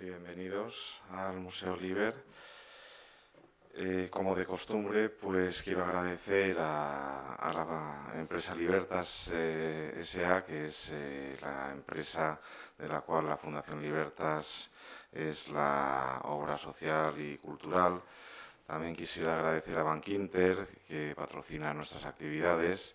y bienvenidos al Museo Liber. Como de costumbre, pues quiero agradecer a la empresa Libertas S.A., que es la empresa de la cual la Fundación Libertas es la obra social y cultural. También quisiera agradecer a Bankinter, que patrocina nuestras actividades.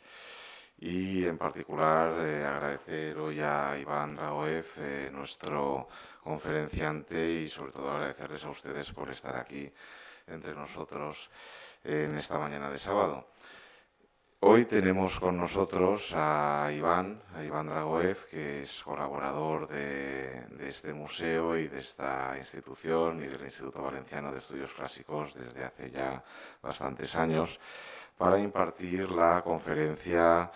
Y en particular agradecer hoy a Iván Dragoev, nuestro conferenciante, y sobre todo agradecerles a ustedes por estar aquí entre nosotros en esta mañana de sábado. Hoy tenemos con nosotros a Iván Dragoev, que es colaborador de este museo y de esta institución y del Instituto Valenciano de Estudios Clásicos desde hace ya bastantes años, para impartir la conferencia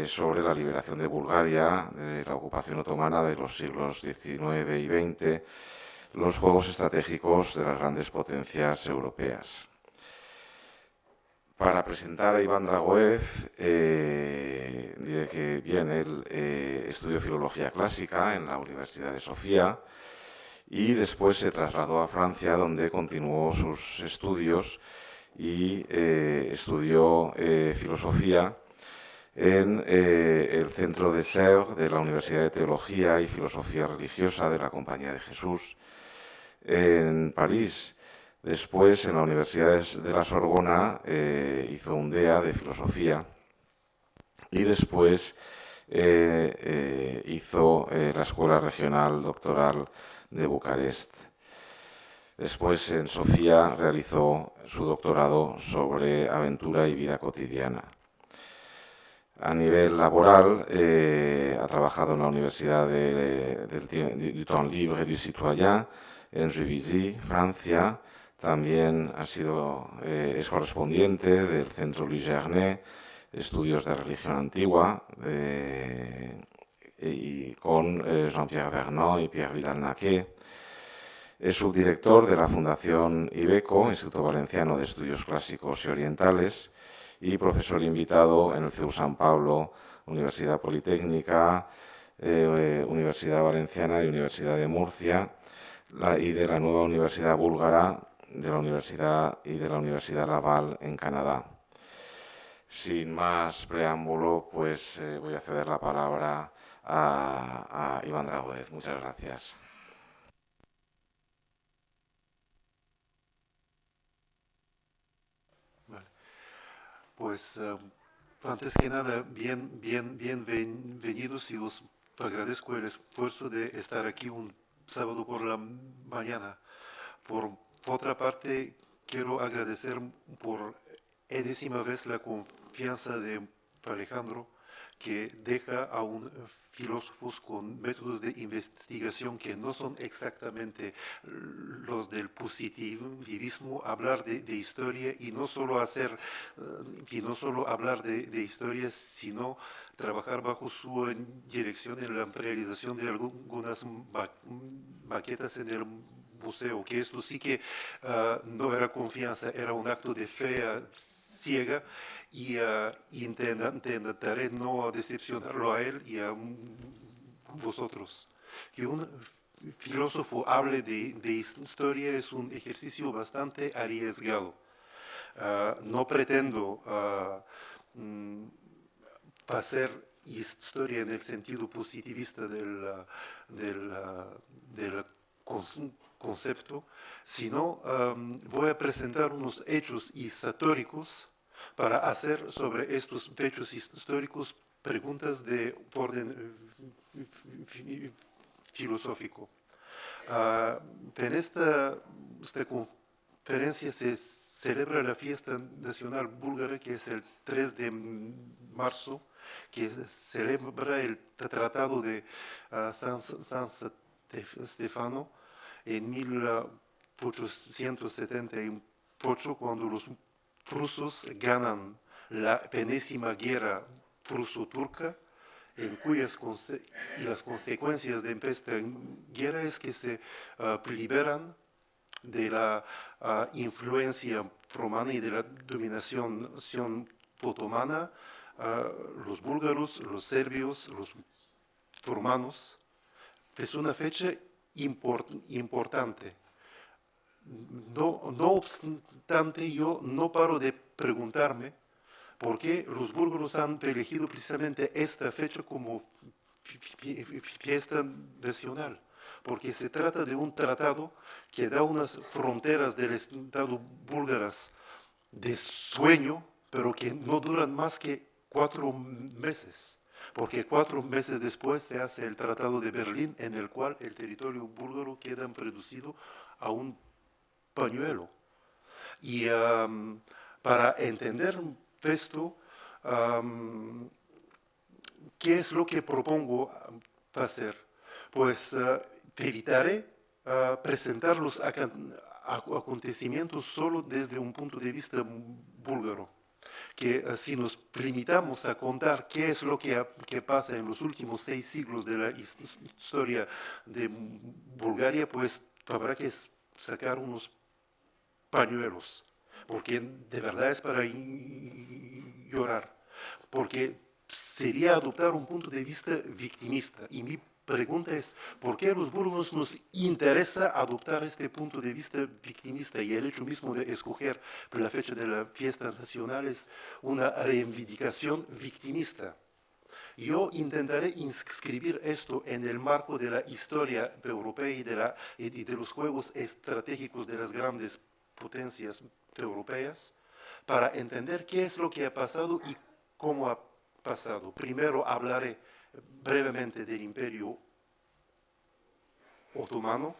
sobre la liberación de Bulgaria, de la ocupación otomana de los siglos XIX y XX, los juegos estratégicos de las grandes potencias europeas. Para presentar a Iván Dragoev, diré que bien, él estudió Filología Clásica en la Universidad de Sofía y después se trasladó a Francia, donde continuó sus estudios y estudió Filosofía en el Centro de Sèvres de la Universidad de Teología y Filosofía Religiosa de la Compañía de Jesús en París. Después, en la Universidad de la Sorbona, hizo un DEA de Filosofía y después hizo la Escuela Regional Doctoral de Bucarest. Después, en Sofía, realizó su doctorado sobre aventura y vida cotidiana. A nivel laboral, ha trabajado en la Universidad du Temps Libre et du Citoyen en Juvisy, Francia. También es correspondiente del Centro Louis Gernet, Estudios de Religión Antigua, y con Jean-Pierre Vernant y Pierre Vidal-Naquet. Es subdirector de la Fundación Ibeco, Instituto Valenciano de Estudios Clásicos y Orientales, y profesor invitado en el CEU San Pablo, Universidad Politécnica, Universidad Valenciana y Universidad de Murcia, y de la nueva Universidad Búlgara de la Universidad Laval en Canadá. Sin más preámbulo, pues voy a ceder la palabra a Iván Dragoev. Muchas gracias. Vale. Pues antes que nada, bienvenidos, y os agradezco el esfuerzo de estar aquí un sábado por la mañana. Por otra parte, quiero agradecer por enésima vez la confianza de Alejandro, que deja a un filósofos con métodos de investigación que no son exactamente los del positivismo, hablar de historia y no solo hablar de historia, sino trabajar bajo su dirección en la realización de algunas maquetas en el museo, que esto sí que no era confianza, era un acto de fe ciega, y intentaré no decepcionarlo a él y a vosotros. Que un filósofo hable de historia es un ejercicio bastante arriesgado. No pretendo hacer historia en el sentido positivista del concepto, sino voy a presentar unos hechos históricos para hacer sobre estos hechos históricos preguntas de orden filosófico. En esta conferencia se celebra la fiesta nacional búlgara, que es el 3 de marzo, que celebra el Tratado de San Stefano en 1878, cuando los prusos ganan la penúltima guerra pruso-turca, y las consecuencias de esta guerra es que se liberan de la influencia romana y de la dominación otomana, los búlgaros, los serbios, los turmanos. Es una fecha importante. No obstante, yo no paro de preguntarme por qué los búlgaros han elegido precisamente esta fecha como fiesta nacional, porque se trata de un tratado que da unas fronteras del Estado búlgaras de sueño, pero que no duran más que 4 meses, porque 4 meses después se hace el Tratado de Berlín, en el cual el territorio búlgaro queda reducido a un pañuelo. Y para entender esto, ¿qué es lo que propongo hacer? Pues evitaré presentar los acontecimientos solo desde un punto de vista búlgaro. Que si nos limitamos a contar qué es lo que pasa en los últimos 6 siglos de la historia de Bulgaria, pues habrá que sacar unos pañuelos, porque de verdad es para llorar, porque sería adoptar un punto de vista victimista. Y mi pregunta es, ¿por qué a los búlgaros nos interesa adoptar este punto de vista victimista? Y el hecho mismo de escoger la fecha de la fiesta nacional es una reivindicación victimista. Yo intentaré inscribir esto en el marco de la historia europea y de los juegos estratégicos de las grandes potencias europeas, para entender qué es lo que ha pasado y cómo ha pasado. Primero hablaré brevemente del Imperio Otomano,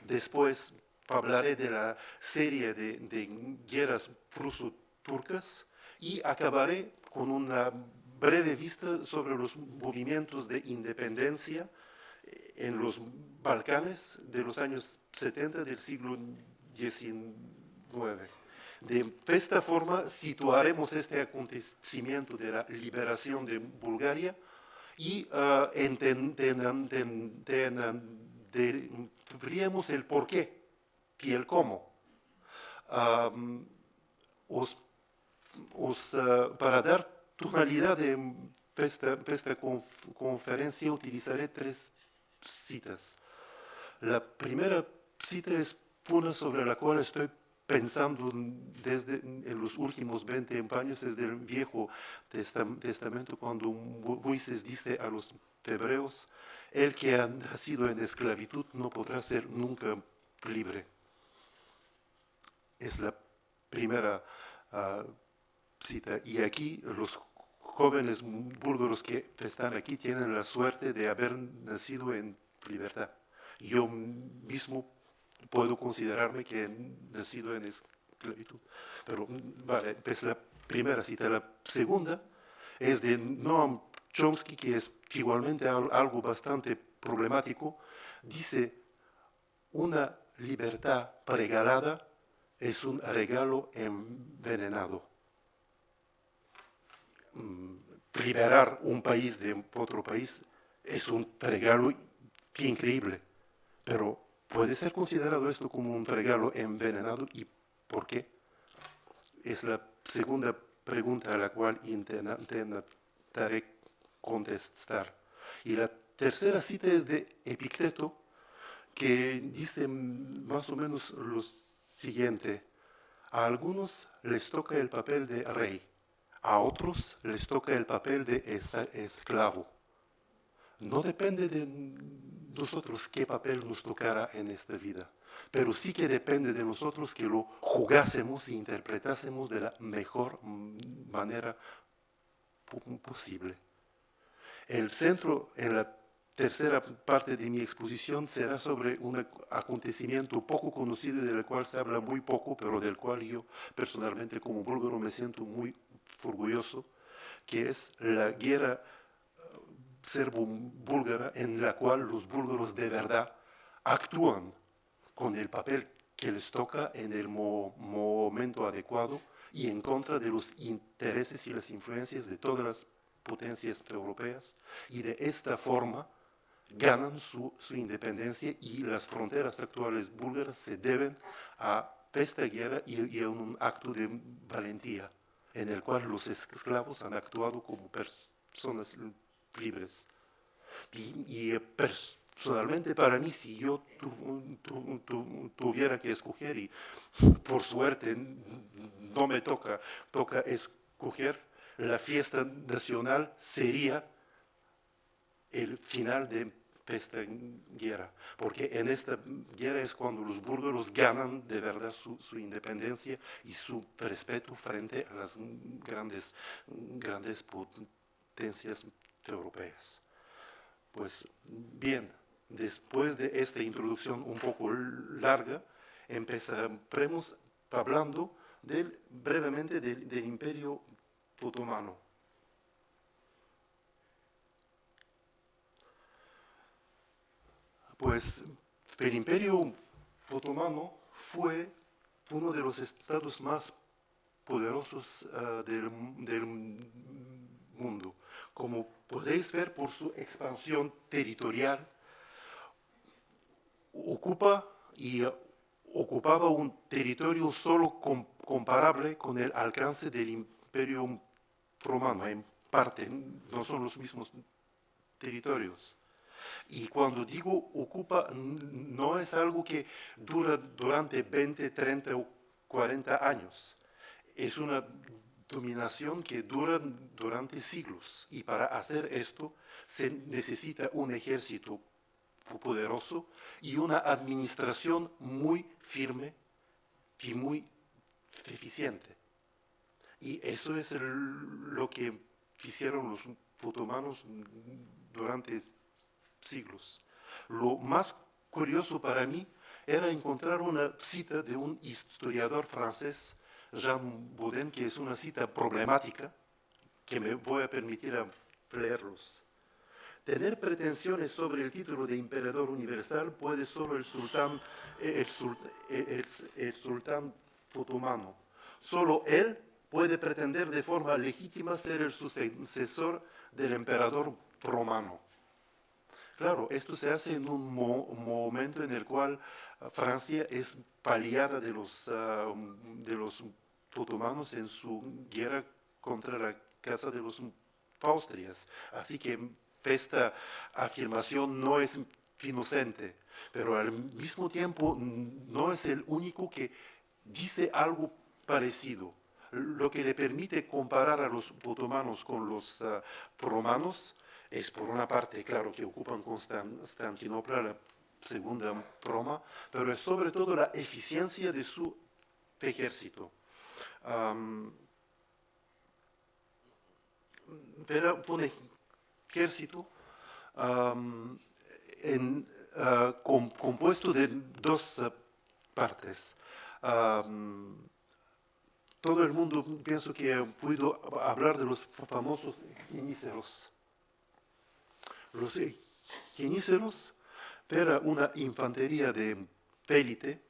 después hablaré de la serie de guerras pruso-turcas y acabaré con una breve vista sobre los movimientos de independencia en los Balcanes de los años 70 del siglo XIX. De esta forma situaremos este acontecimiento de la liberación de Bulgaria y entenderíamos el por qué y el cómo. Para dar tonalidad de esta conferencia utilizaré 3 citas. La primera cita es una sobre la cual estoy pensando desde en los últimos 20 años, desde el Viejo Testamento, cuando Moisés dice a los hebreos, el que ha nacido en esclavitud no podrá ser nunca libre. Es la primera cita. Y aquí los jóvenes búlgaros que están aquí tienen la suerte de haber nacido en libertad. Yo mismo puedo considerarme que he nacido en esclavitud. Pero, vale, es la primera cita. La segunda es de Noam Chomsky, que es igualmente algo bastante problemático. Dice, una libertad regalada es un regalo envenenado. Liberar un país de otro país es un regalo increíble, pero ¿puede ser considerado esto como un regalo envenenado? ¿Y por qué? Es la segunda pregunta a la cual intentaré contestar. Y la tercera cita es de Epicteto, que dice más o menos lo siguiente: a algunos les toca el papel de rey, a otros les toca el papel de esclavo. No depende de nosotros qué papel nos tocará en esta vida, pero sí que depende de nosotros que lo jugásemos e interpretásemos de la mejor manera posible. El centro en la tercera parte de mi exposición será sobre un acontecimiento poco conocido, del cual se habla muy poco, pero del cual yo personalmente como búlgaro me siento muy orgulloso, que es la guerra serbo-búlgara, en la cual los búlgaros de verdad actúan con el papel que les toca en el momento adecuado y en contra de los intereses y las influencias de todas las potencias europeas, y de esta forma ganan su independencia, y las fronteras actuales búlgaras se deben a esta guerra y a un acto de valentía en el cual los esclavos han actuado como personas libres. Y Personalmente, para mí, si yo tuviera que escoger, y por suerte no me toca escoger, la fiesta nacional sería el final de esta guerra, porque en esta guerra es cuando los búlgaros ganan de verdad su independencia y su respeto frente a las grandes potencias europeas. Pues bien, después de esta introducción un poco larga, empezaremos hablando brevemente del Imperio Otomano. Pues el Imperio Otomano fue uno de los estados más poderosos del mundo. Como podéis ver por su expansión territorial, ocupaba un territorio solo comparable con el alcance del Imperio Romano. En parte, no son los mismos territorios. Y cuando digo ocupa, no es algo que dura durante 20, 30 o 40 años. Es una dominación que dura durante siglos. Y para hacer esto se necesita un ejército poderoso y una administración muy firme y muy eficiente. Y eso es lo que hicieron los otomanos durante siglos. Lo más curioso para mí era encontrar una cita de un historiador francés, Jean Bodin, que es una cita problemática, que me voy a permitir a leerlos. Tener pretensiones sobre el título de emperador universal puede solo el sultán otomano. Solo él puede pretender de forma legítima ser el sucesor del emperador romano. Claro, esto se hace en un momento en el cual Francia es paliada de los otomanos en su guerra contra la Casa de los Austrias. Así que esta afirmación no es inocente, pero al mismo tiempo no es el único que dice algo parecido. Lo que le permite comparar a los otomanos con los romanos es, por una parte, claro, que ocupan Constantinopla, la segunda Roma, pero es sobre todo la eficiencia de su ejército. Pero un ejército compuesto de dos partes. Todo el mundo, pienso que ha podido hablar de los famosos jenízaros. Los jenízaros era una infantería de élite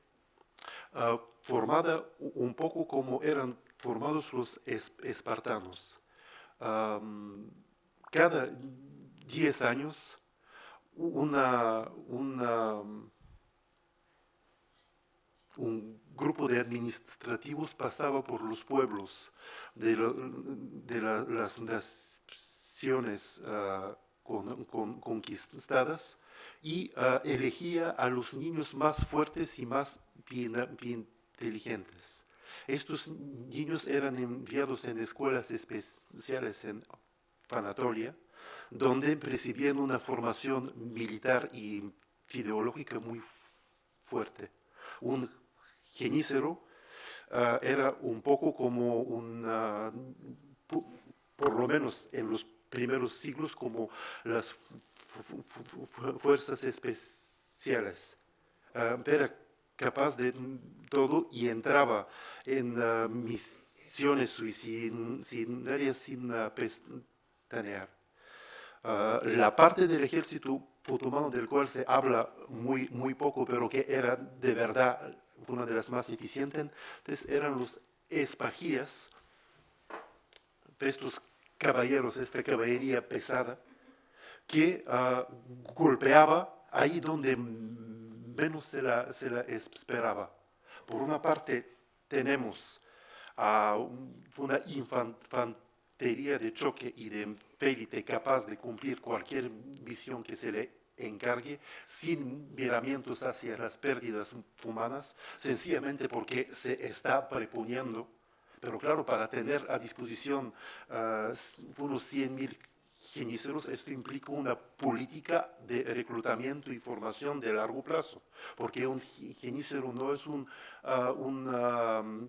formada un poco como eran formados los espartanos. Cada 10 años un grupo de administrativos pasaba por los pueblos de las naciones conquistadas y elegía a los niños más fuertes y más inteligentes. Estos niños eran enviados en escuelas especiales en Anatolia, donde recibían una formación militar y ideológica muy fuerte. Un jenízaro era un poco como por lo menos en los primeros siglos, como las fuerzas especiales. Era capaz de todo y entraba en misiones suicidas sin pestañear. La parte del ejército otomano del cual se habla muy poco, pero que era de verdad una de las más eficientes, eran los espajías, estos caballeros, esta caballería pesada, que golpeaba ahí donde menos se la esperaba. Por una parte tenemos una infantería de choque y de élite capaz de cumplir cualquier misión que se le encargue, sin miramientos hacia las pérdidas humanas, sencillamente porque se está preponiendo. Pero claro, para tener a disposición unos 100.000 geníceros, esto implica una política de reclutamiento y formación de largo plazo, porque un genícero no es un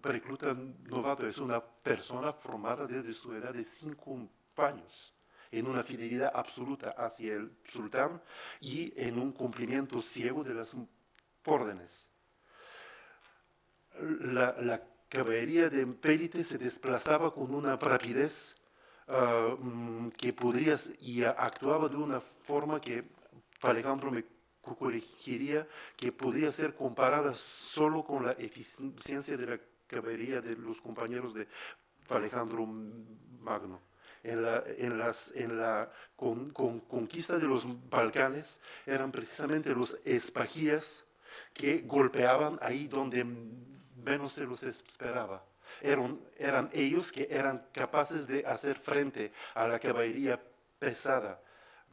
recluta novato, es una persona formada desde su edad de 5 años, en una fidelidad absoluta hacia el sultán y en un cumplimiento ciego de las órdenes. La caballería de Pélite se desplazaba con una rapidez que podría y actuaba de una forma que Alejandro me corregiría, que podría ser comparada solo con la eficiencia de la caballería de los compañeros de Alejandro Magno. En la conquista de los Balcanes eran precisamente los espajías que golpeaban ahí donde menos se los esperaba. Eran ellos que eran capaces de hacer frente a la caballería pesada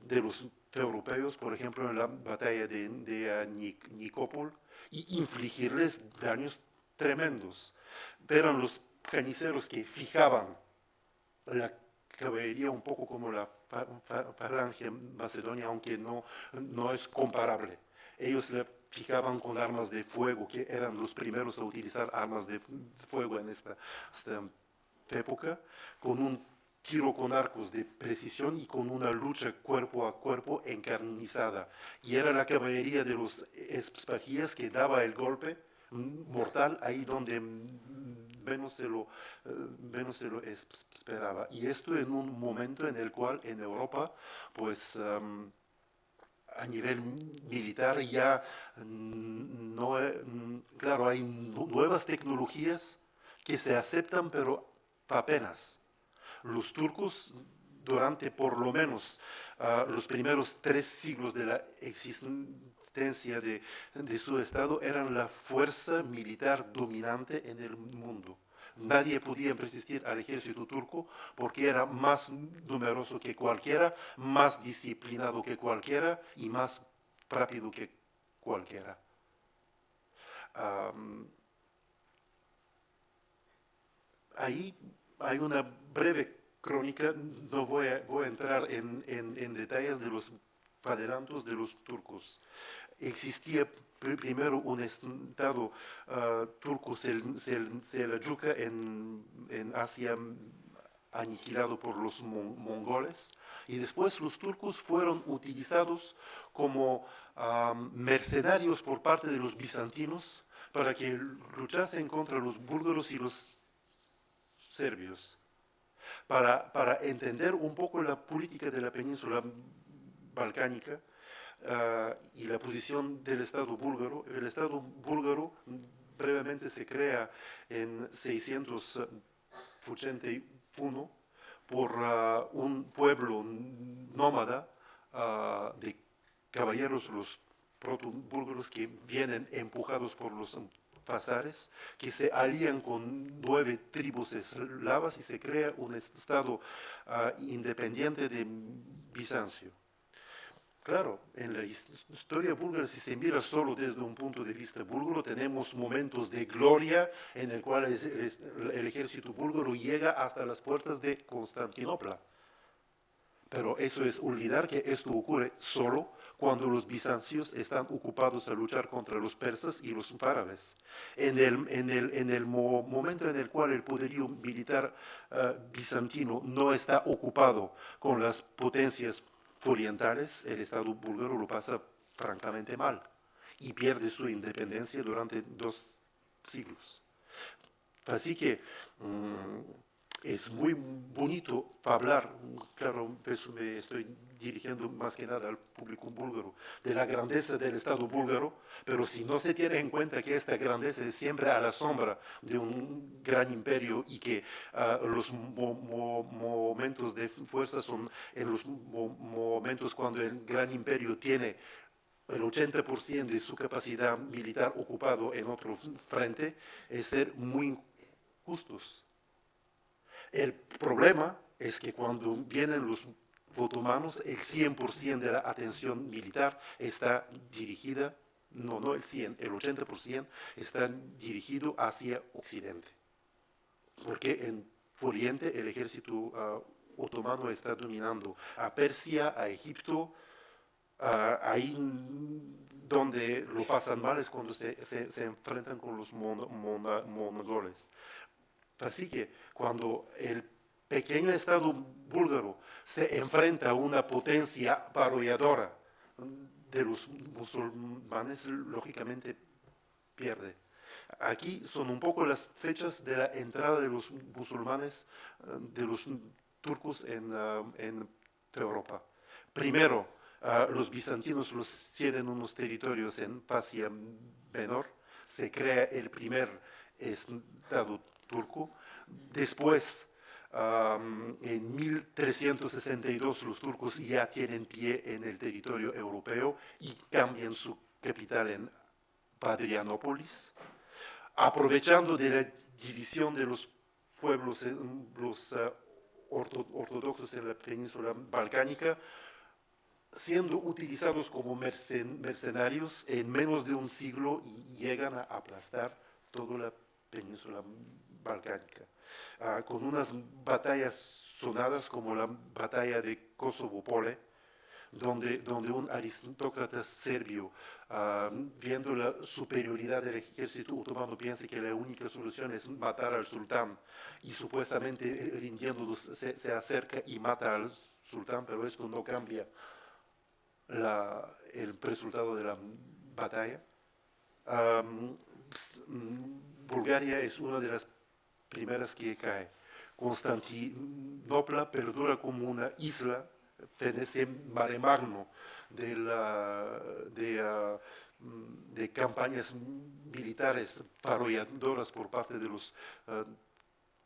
de los europeos, por ejemplo, en la batalla de Nicópol, y infligirles daños tremendos. Eran los cañiceros que fijaban la caballería un poco como la falange macedonia, aunque no es comparable. Ellos le fijaban con armas de fuego, que eran los primeros a utilizar armas de fuego en esta época, con un tiro con arcos de precisión y con una lucha cuerpo a cuerpo encarnizada. Y era la caballería de los espajías que daba el golpe mortal ahí donde menos se lo esperaba. Y esto en un momento en el cual en Europa, pues a nivel militar ya no, claro, hay nuevas tecnologías que se aceptan, pero apenas. Los turcos, durante por lo menos los primeros 3 siglos de la existencia de su estado, eran la fuerza militar dominante en el mundo. Nadie podía resistir al ejército turco porque era más numeroso que cualquiera, más disciplinado que cualquiera y más rápido que cualquiera. Ahí hay una breve crónica, no voy a entrar en detalles de los adelantos de los turcos. Existía primero un estado turco seljuka en Asia, aniquilado por los mongoles, y después los turcos fueron utilizados como mercenarios por parte de los bizantinos para que luchasen contra los búlgaros y los serbios. Para entender un poco la política de la península balcánica y la posición del Estado búlgaro. El Estado búlgaro brevemente se crea en 681 por un pueblo nómada de caballeros, los proto-búlgaros, que vienen empujados por los tazares, que se alían con 9 tribus eslavas y se crea un estado independiente de Bizancio. Claro, en la historia búlgara, si se mira solo desde un punto de vista búlgaro, tenemos momentos de gloria en el cual el ejército búlgaro llega hasta las puertas de Constantinopla. Pero eso es olvidar que esto ocurre solo cuando los bizancios están ocupados a luchar contra los persas y los árabes. En el momento en el cual el poderío militar bizantino no está ocupado con las potencias orientales, el Estado búlgaro lo pasa francamente mal y pierde su independencia durante 2 siglos. Así que es muy bonito hablar, claro, eso me estoy dirigiendo más que nada al público búlgaro, de la grandeza del Estado búlgaro, pero si no se tiene en cuenta que esta grandeza es siempre a la sombra de un gran imperio y que los momentos de fuerza son en los momentos cuando el gran imperio tiene el 80% de su capacidad militar ocupado en otro frente, es ser muy justos. El problema es que cuando vienen los otomanos, el 100% de la atención militar está dirigida, no el 100, el 80% está dirigido hacia Occidente. Porque en Oriente el ejército otomano está dominando a Persia, a Egipto, ahí donde lo pasan mal es cuando se enfrentan con los mongoles. Así que cuando el pequeño estado búlgaro se enfrenta a una potencia parodiadora de los musulmanes, lógicamente pierde. Aquí son un poco las fechas de la entrada de los musulmanes, de los turcos en Europa. Primero, los bizantinos los ceden unos territorios en Asia Menor, se crea el primer estado turco. Después, en 1362, los turcos ya tienen pie en el territorio europeo y cambian su capital en Adrianópolis. Aprovechando de la división de los pueblos los ortodoxos en la península balcánica, siendo utilizados como mercenarios, en menos de un siglo llegan a aplastar toda la península balcánica, con unas batallas sonadas como la batalla de Kosovo-Pole, donde un aristócrata serbio, viendo la superioridad del ejército otomano, piensa que la única solución es matar al sultán y supuestamente rindiéndolos se acerca y mata al sultán, pero esto no cambia el resultado de la batalla. Bulgaria es una de las primeras que cae. Constantinopla perdura como una isla en ese mare magno de campañas militares parodiadoras por parte de los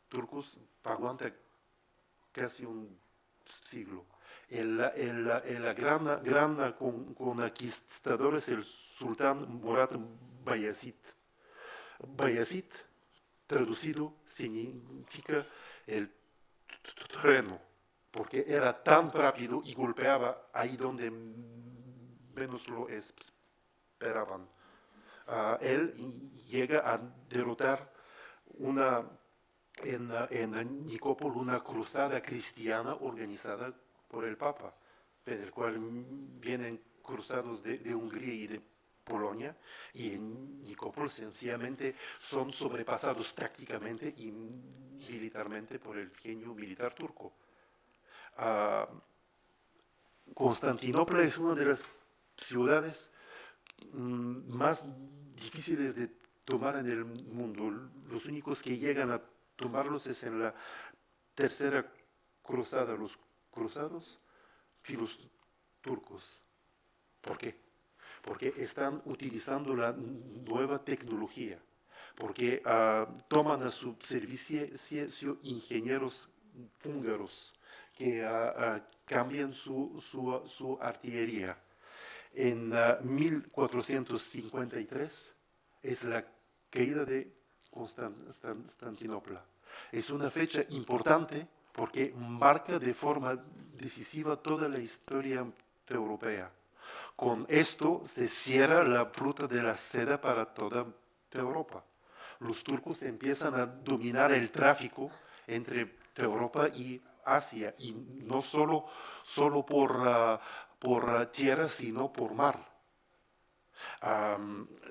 turcos, aguanta casi un siglo. El gran conquistador es el sultán Murat Bayezid. Bayezid, traducido, significa el trueno, porque era tan rápido y golpeaba ahí donde menos lo esperaban. Él llega a derrotar en Nicópol una cruzada cristiana organizada por el Papa, del cual vienen cruzados de Hungría y de Polonia, y en Nicópol sencillamente son sobrepasados tácticamente y militarmente por el genio militar turco. Constantinopla es una de las ciudades más difíciles de tomar en el mundo. Los únicos que llegan a tomarlos es en la tercera cruzada, los cruzados y los turcos. ¿Por qué? Porque están utilizando la nueva tecnología, porque toman a su servicio ingenieros húngaros que cambian su artillería. En 1453 es la caída de Constantinopla. Es una fecha importante porque marca de forma decisiva toda la historia europea. Con esto se cierra la ruta de la seda para toda Europa. Los turcos empiezan a dominar el tráfico entre Europa y Asia, y no solo por tierra, sino por mar.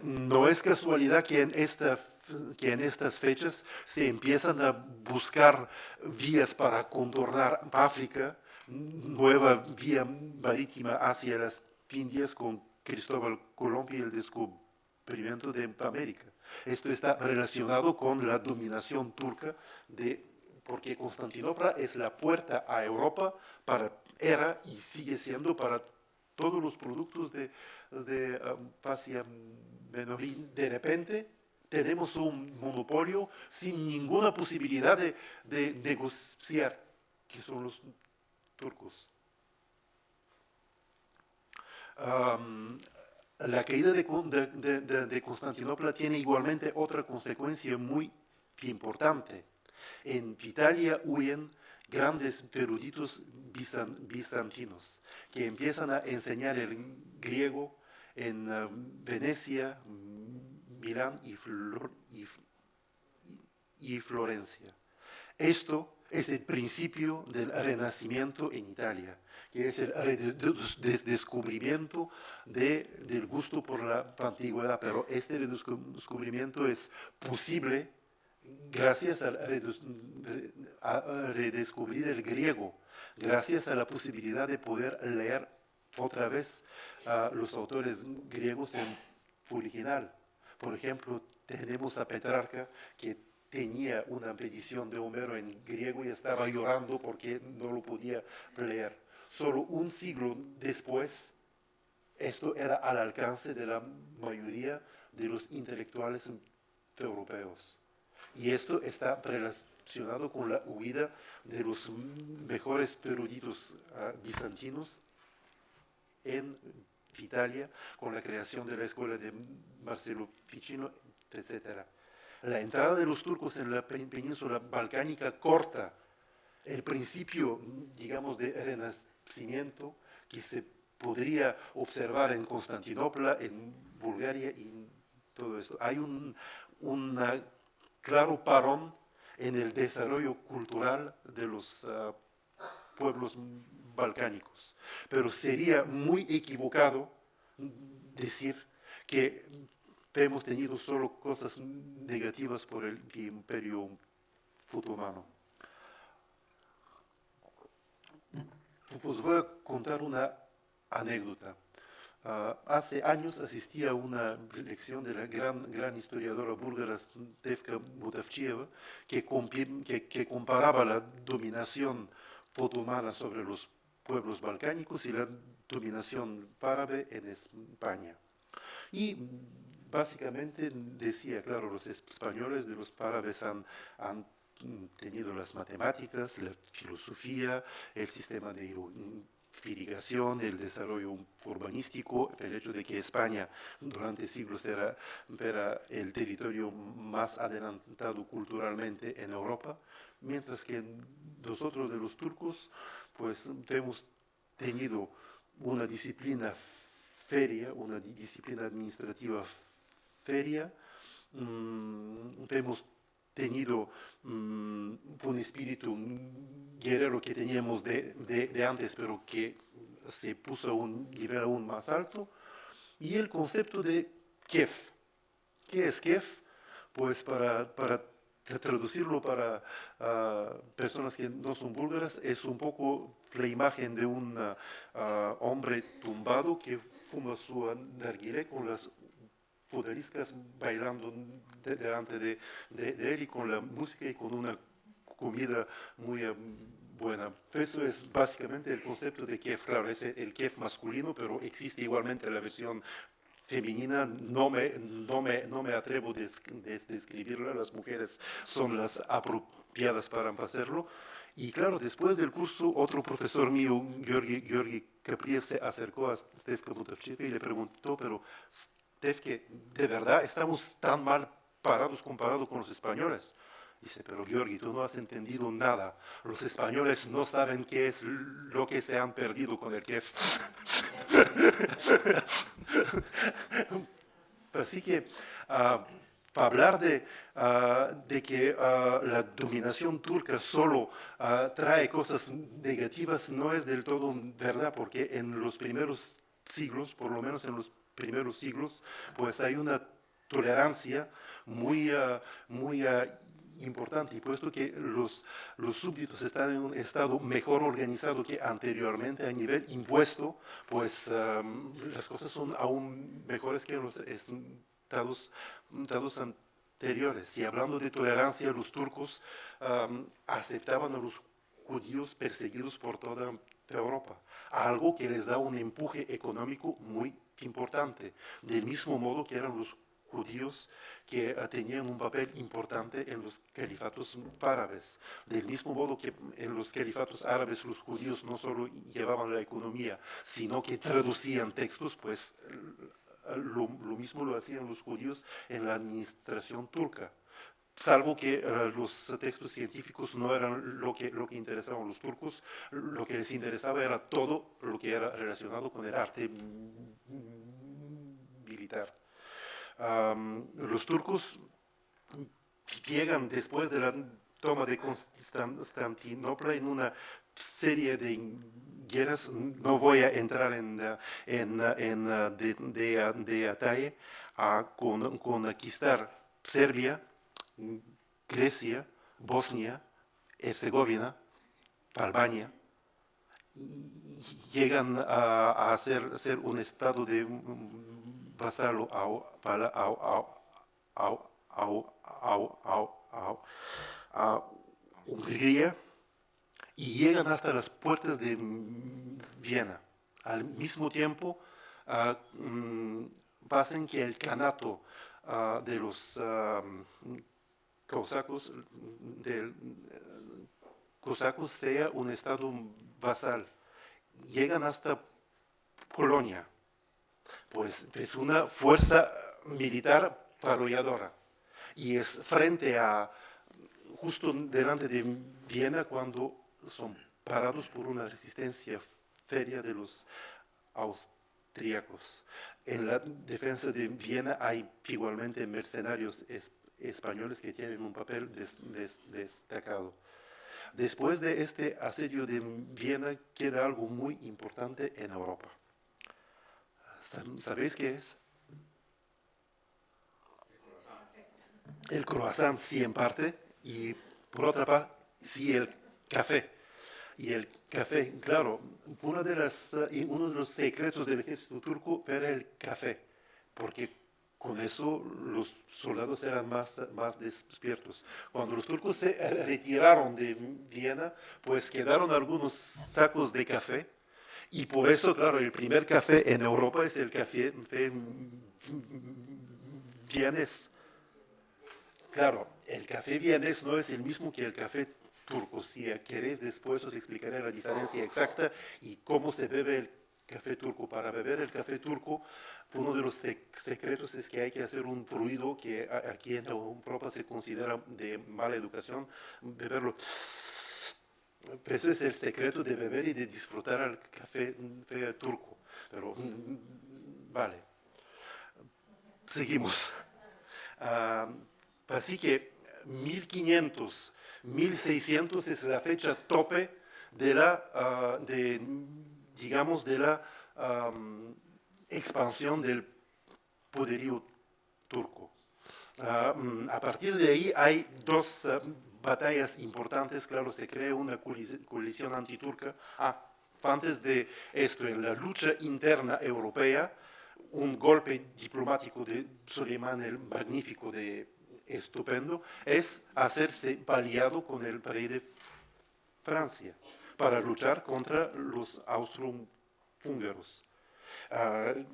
No es casualidad que en estas fechas se empiezan a buscar vías para contornar África, nueva vía marítima hacia las Indias con Cristóbal Colón y el descubrimiento de América. Esto está relacionado con la dominación turca, porque Constantinopla es la puerta a Europa, era y sigue siendo para todos los productos de Asia Menor. De repente tenemos un monopolio sin ninguna posibilidad de negociar, que son los turcos. La caída de Constantinopla tiene igualmente otra consecuencia muy importante. En Italia huyen grandes eruditos bizantinos que empiezan a enseñar el griego en Venecia, Milán y Florencia. Esto es el principio del Renacimiento en Italia, que es el descubrimiento del gusto por la antigüedad, pero este descubrimiento es posible gracias a redescubrir el griego, gracias a la posibilidad de poder leer otra vez a los autores griegos en original. Por ejemplo, tenemos a Petrarca, que tenía una petición de Homero en griego y estaba llorando porque no lo podía leer. Solo un siglo después, esto era al alcance de la mayoría de los intelectuales europeos. Y esto está relacionado con la huida de los mejores eruditos bizantinos en Italia, con la creación de la escuela de Marcello Ficino, etc. La entrada de los turcos en la península balcánica corta el principio, digamos, de renacimiento que se podría observar en Constantinopla, en Bulgaria y todo esto. Hay un claro parón en el desarrollo cultural de los pueblos balcánicos. Pero sería muy equivocado decir que hemos tenido solo cosas negativas por el Imperio Otomano. Pues voy a contar una anécdota. Hace años asistí a una lección de la gran historiadora búlgara Stefka Mutavchieva que comparaba la dominación otomana sobre los pueblos balcánicos y la dominación árabe en España. Y básicamente decía, claro, los españoles de los árabes han tenido las matemáticas, la filosofía, el sistema de irrigación, el desarrollo urbanístico, el hecho de que España durante siglos era el territorio más adelantado culturalmente en Europa, mientras que nosotros de los turcos pues hemos tenido una disciplina feria, una disciplina administrativa feria, hemos tenido un espíritu guerrero que teníamos de antes, pero que se puso a un nivel aún más alto, y el concepto de kef. ¿Qué es kef? Pues para traducirlo para personas que no son búlgaras, es un poco la imagen de un hombre tumbado que fuma su narguilé con las odaliscas bailando delante de él y con la música y con una comida muy buena. Eso es básicamente el concepto de kef. Claro, es el kef masculino, pero existe igualmente la versión femenina. No me atrevo a describirla, las mujeres son las apropiadas para hacerlo. Y claro, después del curso, otro profesor mío, Georgi Capriel, se acercó a Stefka Mutavchieva y le preguntó, pero Stefka, ¿de verdad estamos tan mal parados comparado con los españoles? Dice, pero Georgi, tú no has entendido nada. Los españoles no saben qué es lo que se han perdido con el kef. Así que para hablar de que la dominación turca solo trae cosas negativas no es del todo verdad, porque en los primeros siglos, por lo menos en los primeros siglos, pues hay una tolerancia muy importante, y puesto que los súbditos están en un estado mejor organizado que anteriormente a nivel impuesto, pues las cosas son aún mejores que en los estados anteriores. Y hablando de tolerancia, los turcos aceptaban a los judíos perseguidos por toda Europa, algo que les da un empuje económico muy importante, del mismo modo que eran los judíos que tenían un papel importante en los califatos árabes. Del mismo modo que en los califatos árabes los judíos no solo llevaban la economía, sino que traducían textos, pues lo mismo lo hacían los judíos en la administración turca. salvo que los textos científicos no eran lo que interesaban a los turcos, lo que les interesaba era todo lo que era relacionado con el arte militar. Los turcos llegan después de la toma de Constantinopla en una serie de guerras. No voy a entrar en detalle, a conquistar Serbia, Grecia, Bosnia, Herzegovina, Albania. Llegan a ser un estado de vasallo a Hungría y llegan hasta las puertas de Viena. Al mismo tiempo, pasan que el Kanato de los cosacos, cosacos sea un estado vasal. Llegan hasta Polonia, pues es una fuerza militar arrolladora. Y es frente a, justo delante de Viena, cuando son parados por una resistencia férrea de los austríacos. En la defensa de Viena hay igualmente mercenarios españoles que tienen un papel destacado. Después de este asedio de Viena queda algo muy importante en Europa. ¿Sabéis qué es? El croissant sí en parte, y por otra parte sí el café. Y el café, claro, uno de los secretos del ejército turco era el café, porque con eso los soldados eran más despiertos. Cuando los turcos se retiraron de Viena, pues quedaron algunos sacos de café, y por eso, claro, el primer café en Europa es el café vienés. Claro, el café vienés no es el mismo que el café turco. Si queréis, después os explicaré la diferencia exacta y cómo se bebe el café turco. Para beber el café turco, uno de los secretos es que hay que hacer un ruido que aquí en Europa se considera de mala educación, beberlo. Eso es el secreto de beber y de disfrutar el café turco. Pero, vale, seguimos. Así que 1500, 1600 es la fecha tope de la, digamos, de la expansión del poderío turco. A partir de ahí hay dos batallas importantes. Claro, se crea una coalición antiturca. Antes de esto, en la lucha interna europea, un golpe diplomático de Solimán el Magnífico, estupendo, es hacerse aliado con el rey de Francia para luchar contra los austrohúngaros.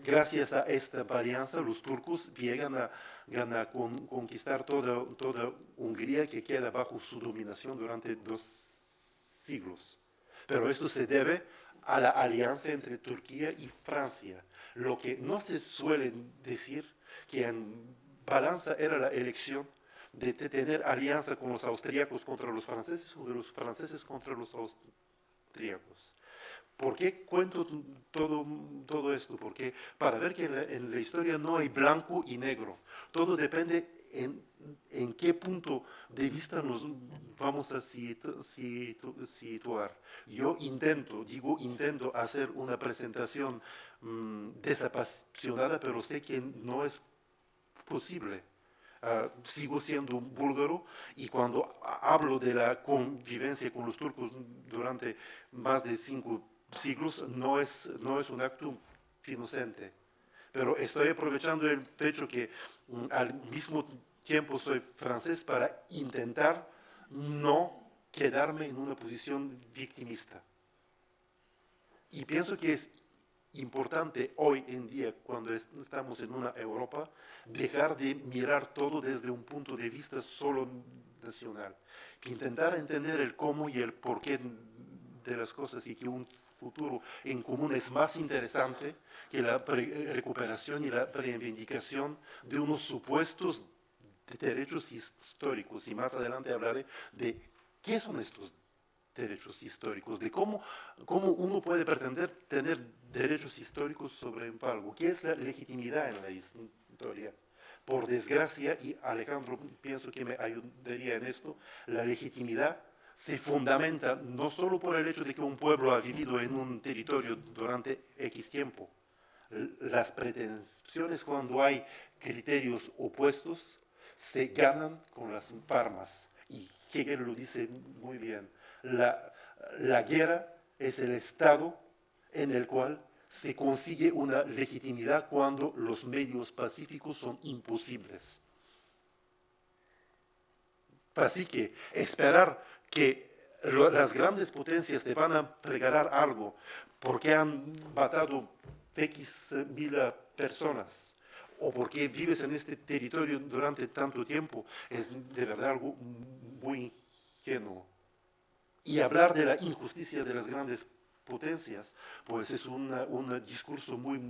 Gracias a esta alianza, los turcos llegan a conquistar toda Hungría, que queda bajo su dominación durante 2 siglos. Pero esto se debe a la alianza entre Turquía y Francia. Lo que no se suele decir, que en balanza era la elección de tener alianza con los austríacos contra los franceses o de los franceses contra los austríacos. ¿Por qué cuento todo esto? Porque para ver que en la historia no hay blanco y negro. Todo depende en qué punto de vista nos vamos a situar. Yo intento hacer una presentación desapasionada, pero sé que no es posible. Sigo siendo un búlgaro, y cuando hablo de la convivencia con los turcos durante más de 5 siglos, no es un acto inocente. Pero estoy aprovechando el hecho que al mismo tiempo soy francés para intentar no quedarme en una posición victimista. Y pienso que es importante hoy en día, cuando estamos en una Europa, dejar de mirar todo desde un punto de vista solo nacional. Intentar entender el cómo y el porqué de las cosas, y que un futuro en común es más interesante que la recuperación y la reivindicación de unos supuestos de derechos históricos, y más adelante hablaré de qué son estos derechos históricos, de cómo uno puede pretender tener derechos históricos sobre algo, qué es la legitimidad en la historia. Por desgracia, y Alejandro pienso que me ayudaría en esto, la legitimidad se fundamenta no solo por el hecho de que un pueblo ha vivido en un territorio durante X tiempo. Las pretensiones, cuando hay criterios opuestos, se ganan con las armas. Y Hegel lo dice muy bien. La guerra es el estado en el cual se consigue una legitimidad cuando los medios pacíficos son imposibles. Así que esperar que las grandes potencias te van a regalar algo porque han matado X mil personas o porque vives en este territorio durante tanto tiempo es de verdad algo muy ingenuo. Y hablar de la injusticia de las grandes potencias, pues es un discurso muy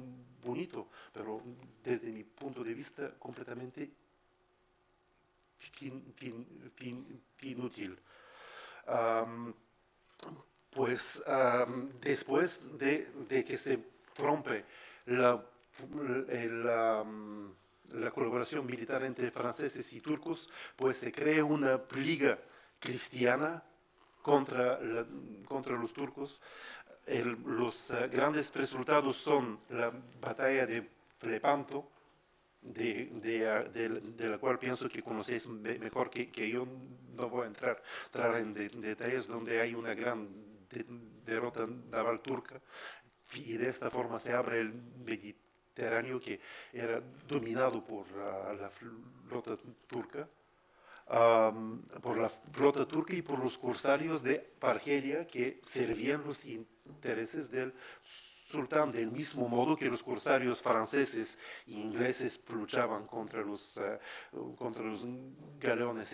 bonito, pero desde mi punto de vista completamente inútil. Después de que se rompe la colaboración militar entre franceses y turcos, pues se crea una liga cristiana contra los turcos. Los grandes resultados son la batalla de Lepanto, de la cual pienso que conocéis mejor que yo. No voy a entrar en detalles, donde hay una gran derrota naval turca, y de esta forma se abre el Mediterráneo, que era dominado por la flota turca. Y por los corsarios de Argelia, que servían los intereses del sultán, del mismo modo que los corsarios franceses e ingleses luchaban contra los galeones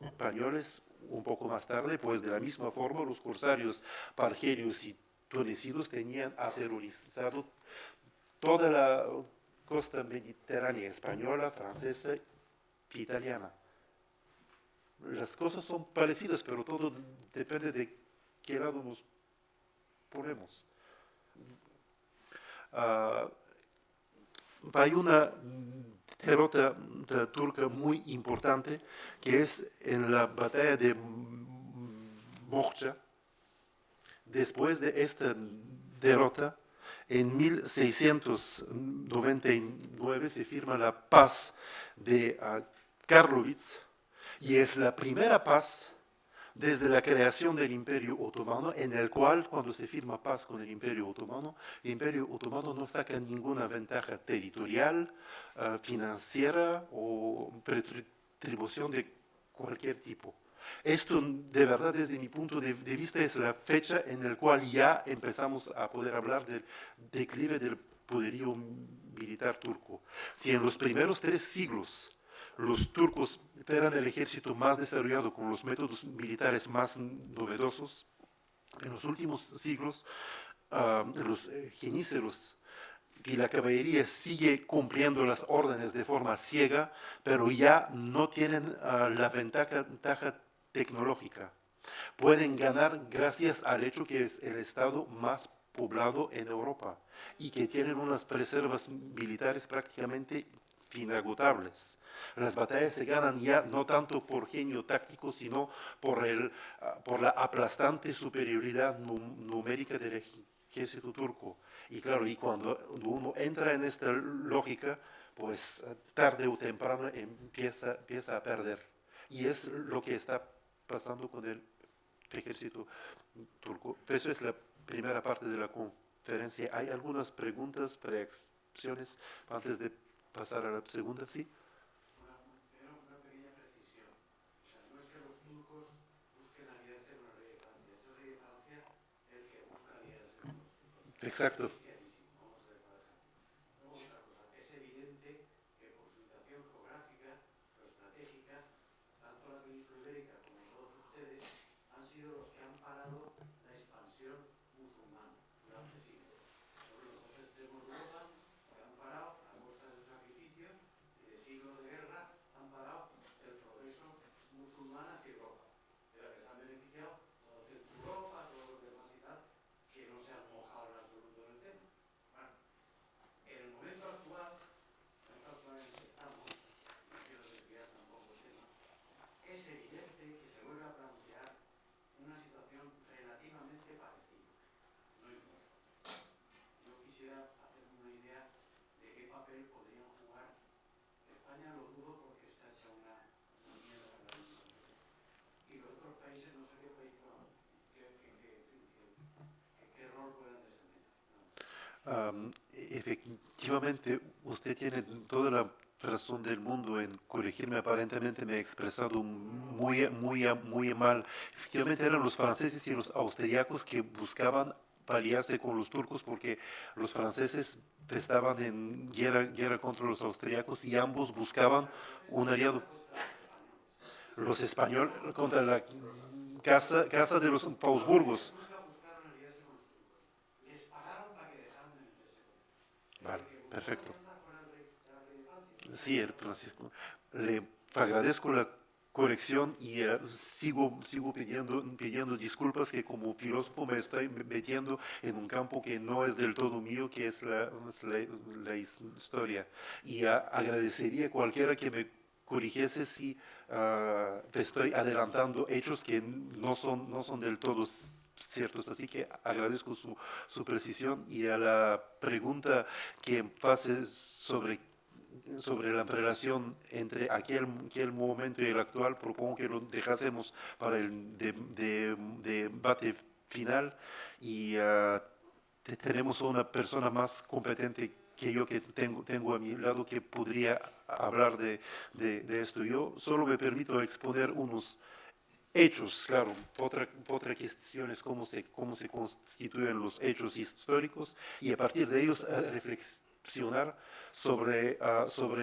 españoles un poco más tarde. Pues de la misma forma los corsarios argelios y tunecinos tenían aterrorizado toda la costa mediterránea española, francesa e italiana. Las cosas son parecidas, pero todo depende de qué lado nos ponemos. Hay una derrota turca muy importante, que es en la batalla de Mocha. Después de esta derrota, en 1699 se firma la paz de Karlovitz, y es la primera paz desde la creación del Imperio Otomano, en el cual, cuando se firma paz con el Imperio Otomano no saca ninguna ventaja territorial, financiera o retribución de cualquier tipo. Esto, de verdad, desde mi punto de vista, es la fecha en la cual ya empezamos a poder hablar del declive del poderío militar turco. Si en los primeros 3 siglos los turcos eran el ejército más desarrollado, con los métodos militares más novedosos, en los últimos siglos los jenízaros y la caballería sigue cumpliendo las órdenes de forma ciega, pero ya no tienen la ventaja tecnológica. Pueden ganar gracias al hecho que es el estado más poblado en Europa y que tienen unas reservas militares prácticamente inagotables. Las batallas se ganan ya no tanto por genio táctico, sino por la aplastante superioridad numérica del ejército turco. Y claro, y cuando uno entra en esta lógica, pues tarde o temprano empieza a perder. Y es lo que está pasando con el ejército turco. Eso es la primera parte de la conferencia. ¿Hay algunas preguntas, reacciones antes de pasar a la segunda? ¿Sí? Una pequeña precisión. O sea, no es que los turcos busquen aliarse con el rey de Francia, es el rey de Francia el que busca aliarse con los turcos. Exacto. Siglos de guerra han parado Efectivamente, usted tiene toda la razón del mundo en corregirme. Aparentemente me he expresado muy mal. Efectivamente eran los franceses y los austriacos que buscaban paliarse con los turcos porque los franceses estaban en guerra contra los austriacos y ambos buscaban un aliado. Los españoles contra la casa de los Habsburgos. Nunca buscaron aliarse con los turcos. Les pagaron para que dejaran de meterse con ellos. Vale, perfecto. Fuera el rey de Francia. Sí, el Francisco. Le agradezco la corrección y sigo pidiendo disculpas que como filósofo me estoy metiendo en un campo que no es del todo mío, que es la historia. Y agradecería a cualquiera que me corrigiese si te estoy adelantando hechos que no son del todo ciertos. Así que agradezco su precisión y a la pregunta que pase sobre la relación entre aquel momento y el actual, propongo que lo dejásemos para el debate final y tenemos a una persona más competente que yo que tengo a mi lado que podría hablar de esto. Yo solo me permito exponer unos hechos, claro. Otra cuestión es cómo se constituyen los hechos históricos y a partir de ellos reflexionar sobre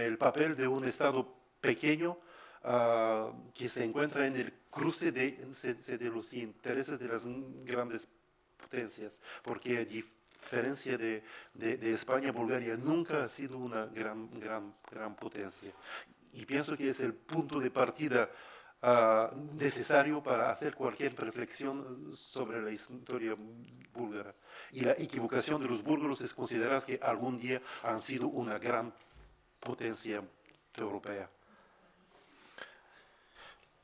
el papel de un Estado pequeño que se encuentra en el cruce de los intereses de las grandes potencias, porque a diferencia de España, Bulgaria nunca ha sido una gran potencia. Y pienso que es el punto de partida necesario para hacer cualquier reflexión sobre la historia búlgara. Y la equivocación de los búlgaros es considerar que algún día han sido una gran potencia europea.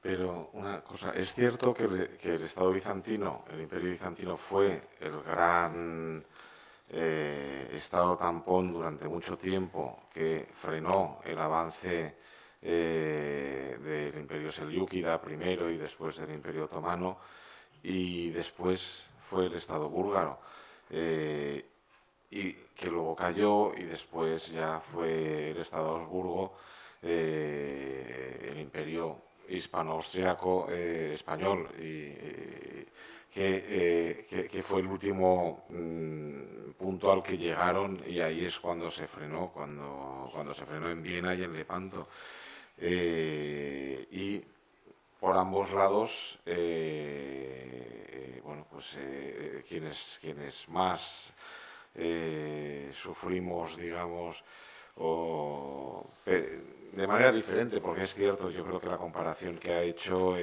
Pero una cosa, es cierto que el Estado bizantino, el Imperio bizantino fue el gran Estado tampón durante mucho tiempo que frenó el avance del Imperio Selyúkida primero y después del Imperio Otomano, y después fue el Estado búlgaro, y que luego cayó, y después ya fue el Estado Habsburgo, el Imperio hispano-austriaco español, que fue el último punto al que llegaron, y ahí es cuando se frenó, cuando se frenó en Viena y en Lepanto. Y por ambos lados, bueno, pues quienes más sufrimos, digamos, de manera diferente, porque es cierto, yo creo que la comparación que ha hecho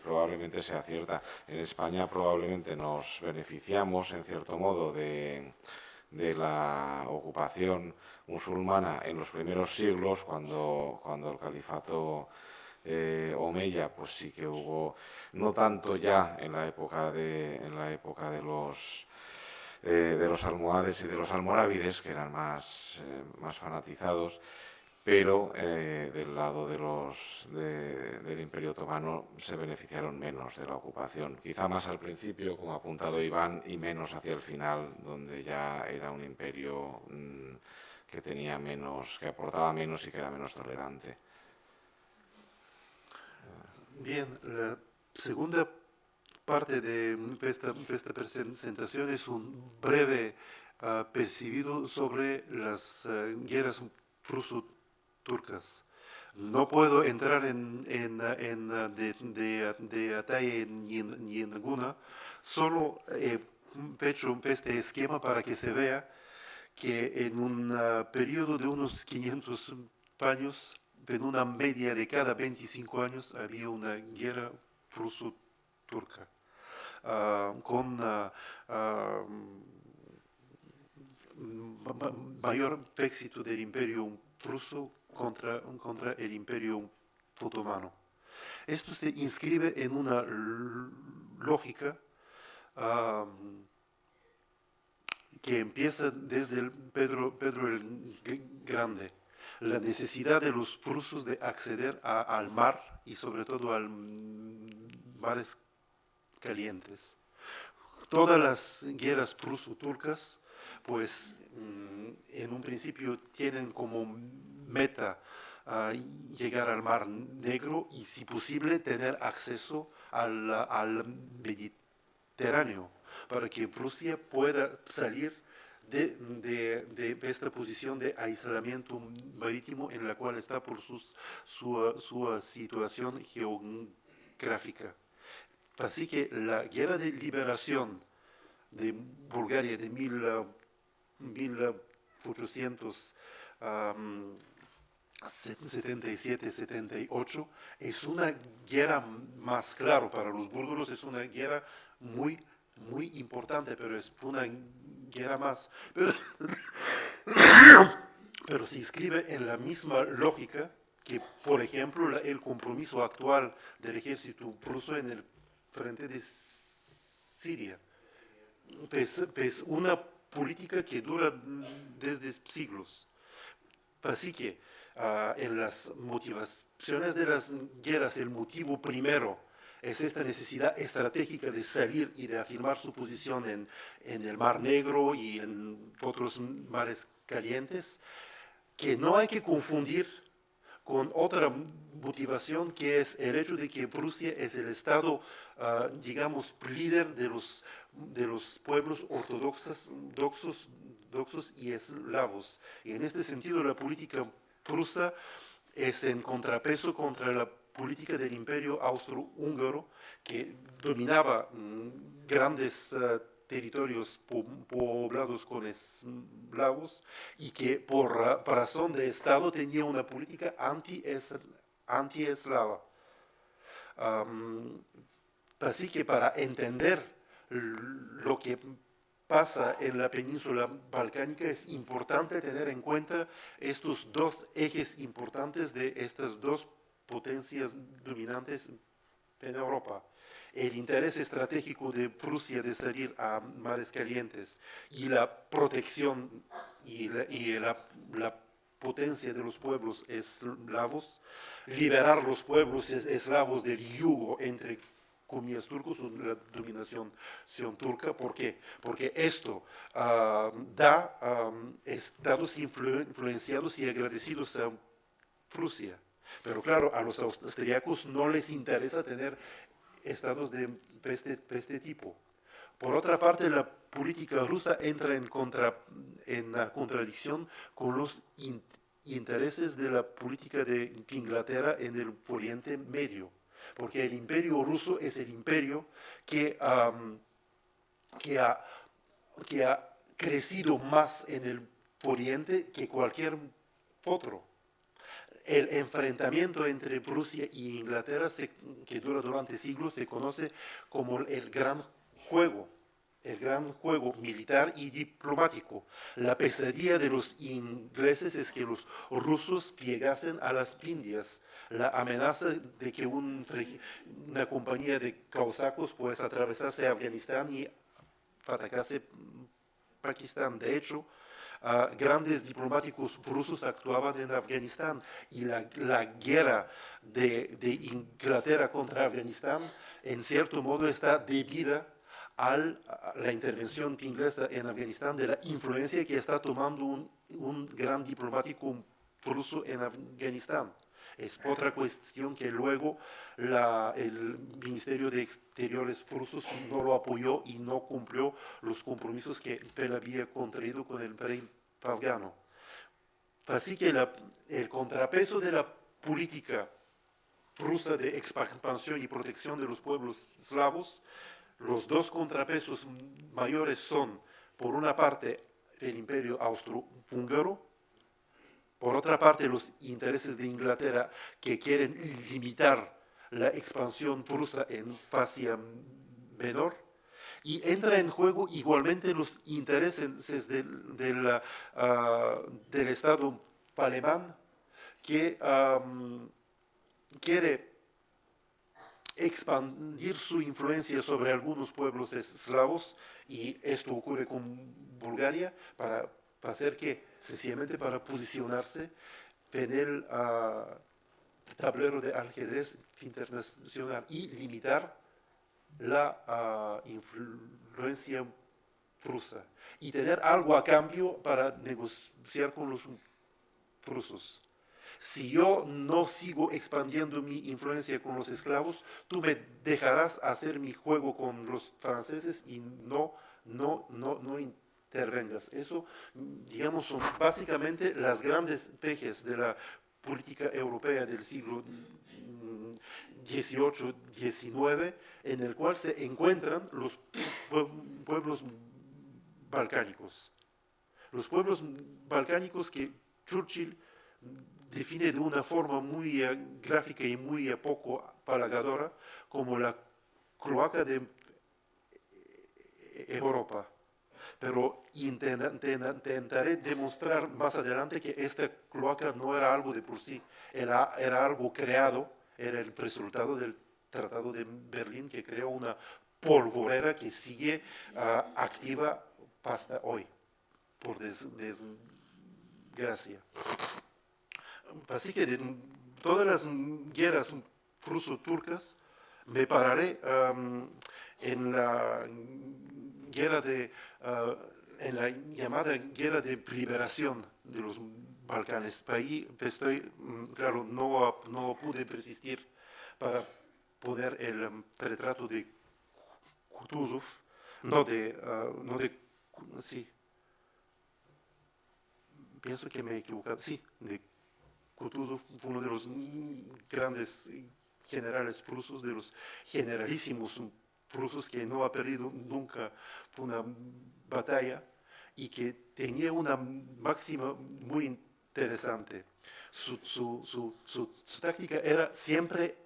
probablemente sea cierta. En España probablemente nos beneficiamos, en cierto modo, de la ocupación musulmana en los primeros siglos, cuando el califato omeya, pues sí que hubo, no tanto ya en la época de los almohades y de los almorávides, que eran más fanatizados, pero del lado del Imperio Otomano se beneficiaron menos de la ocupación. Quizá más al principio, como ha apuntado Iván, y menos hacia el final, donde ya era un imperio que tenía menos, que aportaba menos y que era menos tolerante. Bien, la segunda parte de esta presentación es un breve percibido sobre las guerras pruso-turcas. No puedo entrar en detalle ni en ninguna, solo he hecho este esquema para que se vea que en un periodo de unos 500 años, en una media de cada 25 años, había una guerra pruso-turca, con mayor éxito del Imperio ruso contra el Imperio otomano. Esto se inscribe en una lógica que empieza desde Pedro el Grande, la necesidad de los prusos de acceder al mar y sobre todo a mares calientes. Todas las guerras pruso-turcas pues en un principio tienen como meta llegar al Mar Negro y, si posible, tener acceso al Mediterráneo, para que Rusia pueda salir de esta posición de aislamiento marítimo en la cual está por su situación geográfica. Así que la guerra de liberación de Bulgaria de 1877-78 es una guerra más, claro, para los búlgaros es una guerra muy, muy importante, pero es una guerra más. Pero se inscribe en la misma lógica que, por ejemplo, el compromiso actual del ejército ruso en el frente de Siria. Pues una política que dura desde siglos. Así que en las motivaciones de las guerras, el motivo primero es esta necesidad estratégica de salir y de afirmar su posición en el Mar Negro y en otros mares calientes, que no hay que confundir con otra motivación, que es el hecho de que Rusia es el Estado, digamos, líder de los pueblos ortodoxos y eslavos. Y en este sentido, la política rusa es en contrapeso contra la política del imperio austrohúngaro, que dominaba grandes territorios poblados con eslavos y que por razón de Estado tenía una política anti-eslava. Así que para entender lo que pasa en la península balcánica es importante tener en cuenta estos dos ejes importantes de estas dos potencias dominantes en Europa: el interés estratégico de Prusia de salir a mares calientes y la protección y la potencia de los pueblos eslavos, liberar los pueblos eslavos del yugo entre comillas turcos, la dominación turca. ¿Por qué? Porque esto da estados influenciados y agradecidos a Prusia. Pero claro, a los austriacos no les interesa tener estados de este tipo. Por otra parte, la política rusa entra en contradicción con los intereses de la política de Inglaterra en el Oriente Medio, porque el imperio ruso es el imperio que ha crecido más en el Oriente que cualquier otro. El enfrentamiento entre Prusia y Inglaterra, que dura durante siglos, se conoce como el gran juego militar y diplomático. La pesadilla de los ingleses es que los rusos llegasen a las Indias. La amenaza de que una compañía de cosacos pues atravesase Afganistán y atacase Pakistán. De hecho, grandes diplomáticos rusos actuaban en Afganistán, y la guerra de Inglaterra contra Afganistán en cierto modo está debida a la intervención inglesa en Afganistán, de la influencia que está tomando un gran diplomático ruso en Afganistán. Es otra cuestión que luego el Ministerio de Exteriores ruso no lo apoyó y no cumplió los compromisos que él había contraído con el rey afgano. Así que el contrapeso de la política rusa de expansión y protección de los pueblos eslavos, los dos contrapesos mayores son, por una parte, el imperio austrohúngaro, por otra parte, los intereses de Inglaterra, que quieren limitar la expansión rusa en Asia Menor, y entra en juego igualmente los intereses del Estado alemán, que quiere expandir su influencia sobre algunos pueblos eslavos, y esto ocurre con Bulgaria, para hacer que, sencillamente para posicionarse en el tablero de ajedrez internacional y limitar la influencia prusa y tener algo a cambio para negociar con los rusos. Si yo no sigo expandiendo mi influencia con los esclavos, tú me dejarás hacer mi juego con los franceses y no intervengas. Eso, digamos, son básicamente las grandes pejes de la política europea del siglo XVIII, XIX, en el cual se encuentran los pueblos balcánicos. Los pueblos balcánicos que Churchill define de una forma muy gráfica y muy poco halagadora como la cloaca de Europa. Pero intentaré demostrar más adelante que esta cloaca no era algo de por sí, era algo creado, era el resultado del Tratado de Berlín que creó una polvorera que sigue activa hasta hoy, por desgracia. Así que de todas las guerras ruso-turcas me pararé en la guerra en la llamada guerra de liberación de los Balcanes. Ahí claro, no pude persistir para poner el retrato de Kutuzov, sí, pienso que me he equivocado, sí, de Kutuzov, uno de los grandes generales rusos, de los generalísimos rusos que no ha perdido nunca una batalla y que tenía una máxima muy interesante. Su táctica era siempre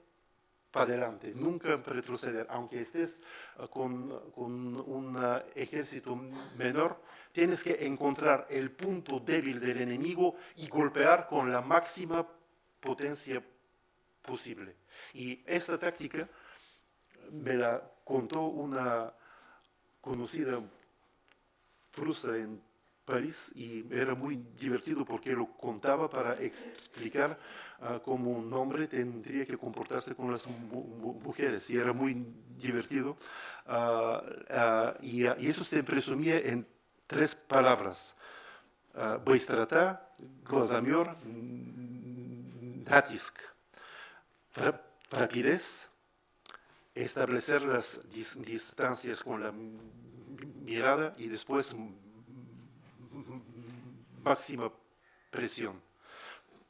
para adelante, nunca retroceder, aunque estés con un ejército menor, tienes que encontrar el punto débil del enemigo y golpear con la máxima potencia posible. Y esta táctica me la contó una conocida rusa en París y era muy divertido porque lo contaba para explicar cómo un hombre tendría que comportarse con las mujeres y era muy divertido y eso se presumía en 3 palabras: băistrăta, glazamior, natisk. Rapidez, establecer las distancias con la mirada y después máxima presión.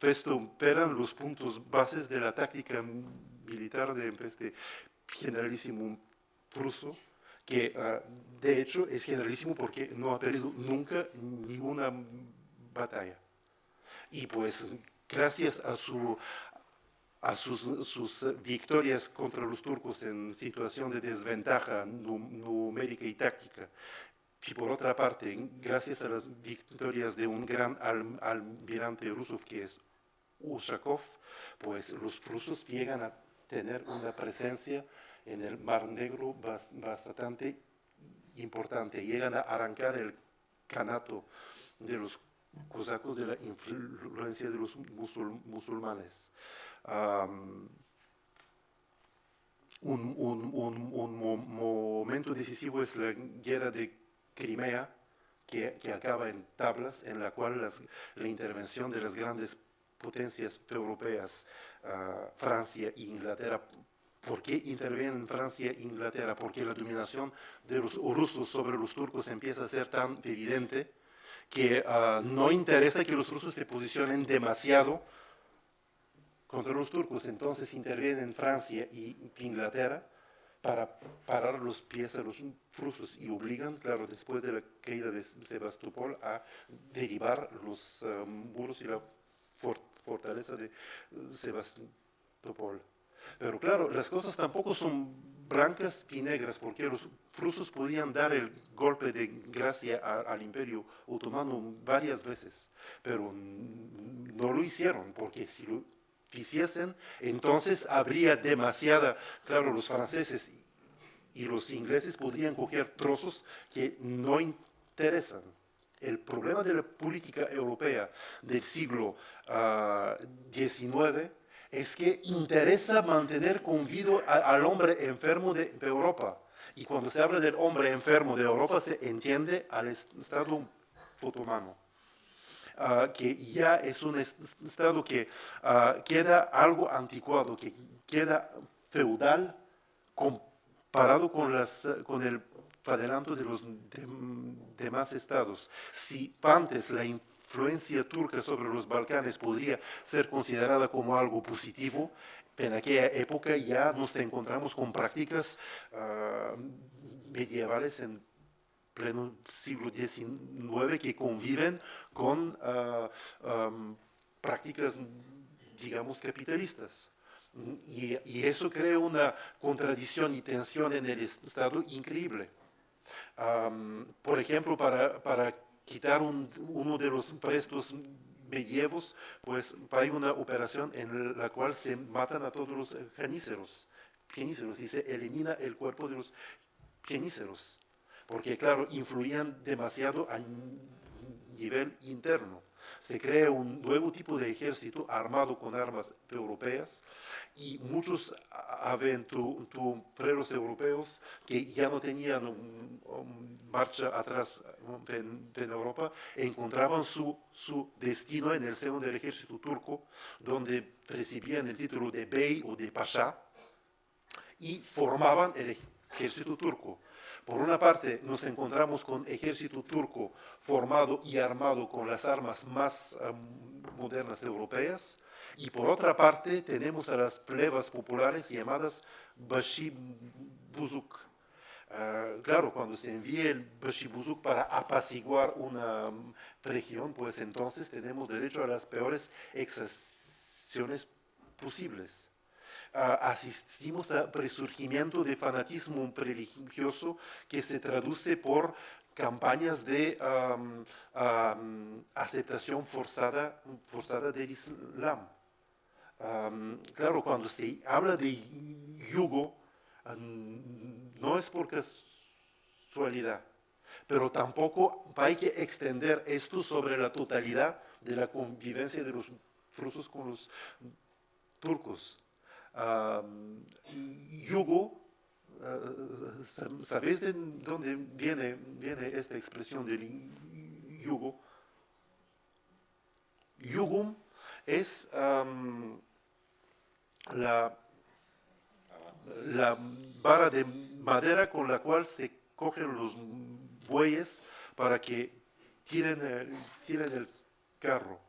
Esto eran los puntos bases de la táctica militar de este generalísimo ruso, que de hecho es generalísimo porque no ha perdido nunca ninguna batalla. Y pues gracias a sus victorias contra los turcos en situación de desventaja numérica y táctica, y por otra parte, gracias a las victorias de un gran almirante ruso que es Ushakov, pues los rusos llegan a tener una presencia en el Mar Negro bastante importante. Llegan a arrancar el kanato de los cosacos de la influencia de los musulmanes. Un momento decisivo es la guerra de Crimea, que acaba en tablas, en la cual la intervención de las grandes potencias europeas, Francia e Inglaterra. ¿Por qué intervienen Francia e Inglaterra? Porque la dominación de los rusos sobre los turcos empieza a ser tan evidente que no interesa que los rusos se posicionen demasiado contra los turcos. Entonces intervienen Francia e Inglaterra para parar los pies a los rusos y obligan, claro, después de la caída de Sebastopol, a derribar los muros y la fortaleza de Sebastopol. Pero claro, las cosas tampoco son blancas y negras, porque los rusos podían dar el golpe de gracia al Imperio Otomano varias veces, pero no lo hicieron, porque si lo hiciesen, entonces habría demasiada, claro, los franceses y los ingleses podrían coger trozos que no interesan. El problema de la política europea del siglo XIX es que interesa mantener con vida al hombre enfermo de Europa Y cuando se habla del hombre enfermo de Europa, se entiende al Estado otomano, que ya es un Estado que queda algo anticuado, que queda feudal comparado con el adelanto de los demás estados. Si antes la influencia turca sobre los Balcanes podría ser considerada como algo positivo, en aquella época ya nos encontramos con prácticas medievales en pleno siglo XIX que conviven con prácticas, digamos, capitalistas. Y eso crea una contradicción y tensión en el Estado increíble. Por ejemplo, para quitar uno de los prestos medievos, pues hay una operación en la cual se matan a todos los geníceros y se elimina el cuerpo de los geníceros, porque claro, influían demasiado a nivel interno. Se crea un nuevo tipo de ejército armado con armas europeas y muchos aventureros europeos que ya no tenían marcha atrás en Europa encontraban su destino en el seno del ejército turco, donde recibían el título de bey o de pasha y formaban el ejército turco. Por una parte, nos encontramos con ejército turco formado y armado con las armas más modernas europeas, y por otra parte, tenemos a las plebas populares llamadas Bashibuzuk. Claro, cuando se envía el Bashibuzuk para apaciguar una región, pues entonces tenemos derecho a las peores exacciones posibles. Asistimos a resurgimiento de fanatismo religioso que se traduce por campañas de aceptación forzada del Islam. Claro, cuando se habla de yugo, no es por casualidad, pero tampoco hay que extender esto sobre la totalidad de la convivencia de los rusos con los turcos. Yugo, ¿sabéis de dónde viene esta expresión del yugo? Yugum es la vara de madera con la cual se cogen los bueyes para que tiren el carro.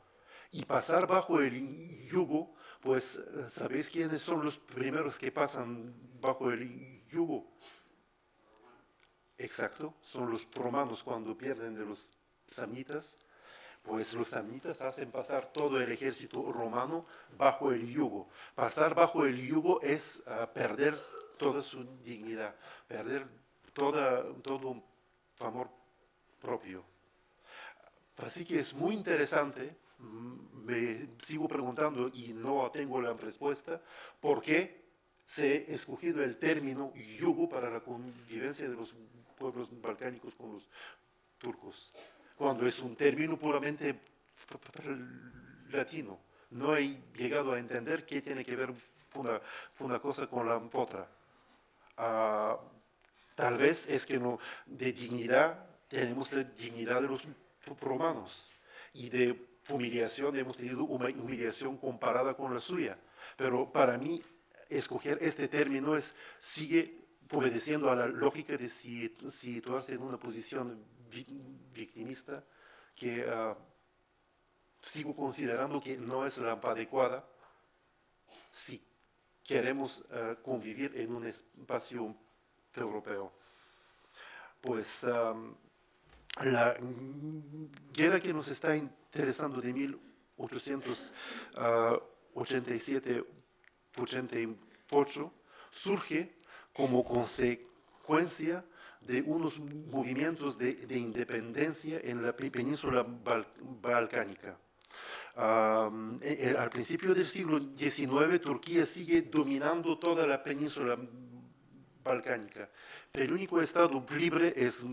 Y pasar bajo el yugo, pues, ¿sabéis quiénes son los primeros que pasan bajo el yugo? Exacto, son los romanos cuando pierden de los samnitas. Pues los samnitas hacen pasar todo el ejército romano bajo el yugo. Pasar bajo el yugo es perder toda su dignidad, perder todo amor propio. Así que es muy interesante. Me sigo preguntando y no tengo la respuesta, ¿por qué se ha escogido el término yugo para la convivencia de los pueblos balcánicos con los turcos? Cuando es un término puramente latino. No he llegado a entender qué tiene que ver una cosa con la otra. Tal vez es que no, de dignidad tenemos la dignidad de los romanos y de humillación hemos tenido una humillación comparada con la suya. Pero para mí escoger este término sigue obedeciendo a la lógica de situarse en una posición victimista que sigo considerando que no es la adecuada si queremos convivir en un espacio europeo. Pues la guerra que nos está interesando de 1887-88 surge como consecuencia de unos movimientos de independencia en la península balcánica. Al principio del siglo XIX, Turquía sigue dominando toda la península balcánica. El único estado libre es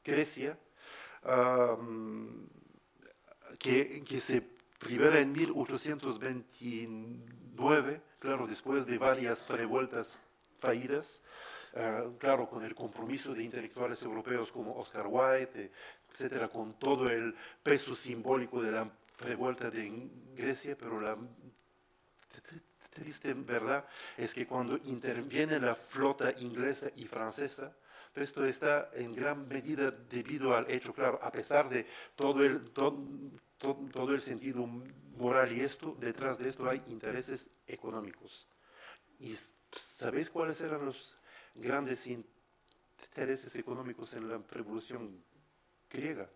Grecia, que se libera en 1829, claro, después de varias revueltas fallidas, claro, con el compromiso de intelectuales europeos como Oscar Wilde, etcétera, con todo el peso simbólico de la revuelta de Grecia, pero la triste verdad es que cuando interviene la flota inglesa y francesa, esto está en gran medida debido al hecho, claro, a pesar de todo el sentido moral y esto, detrás de esto hay intereses económicos. ¿Y sabéis cuáles eran los grandes intereses económicos en la Revolución griega?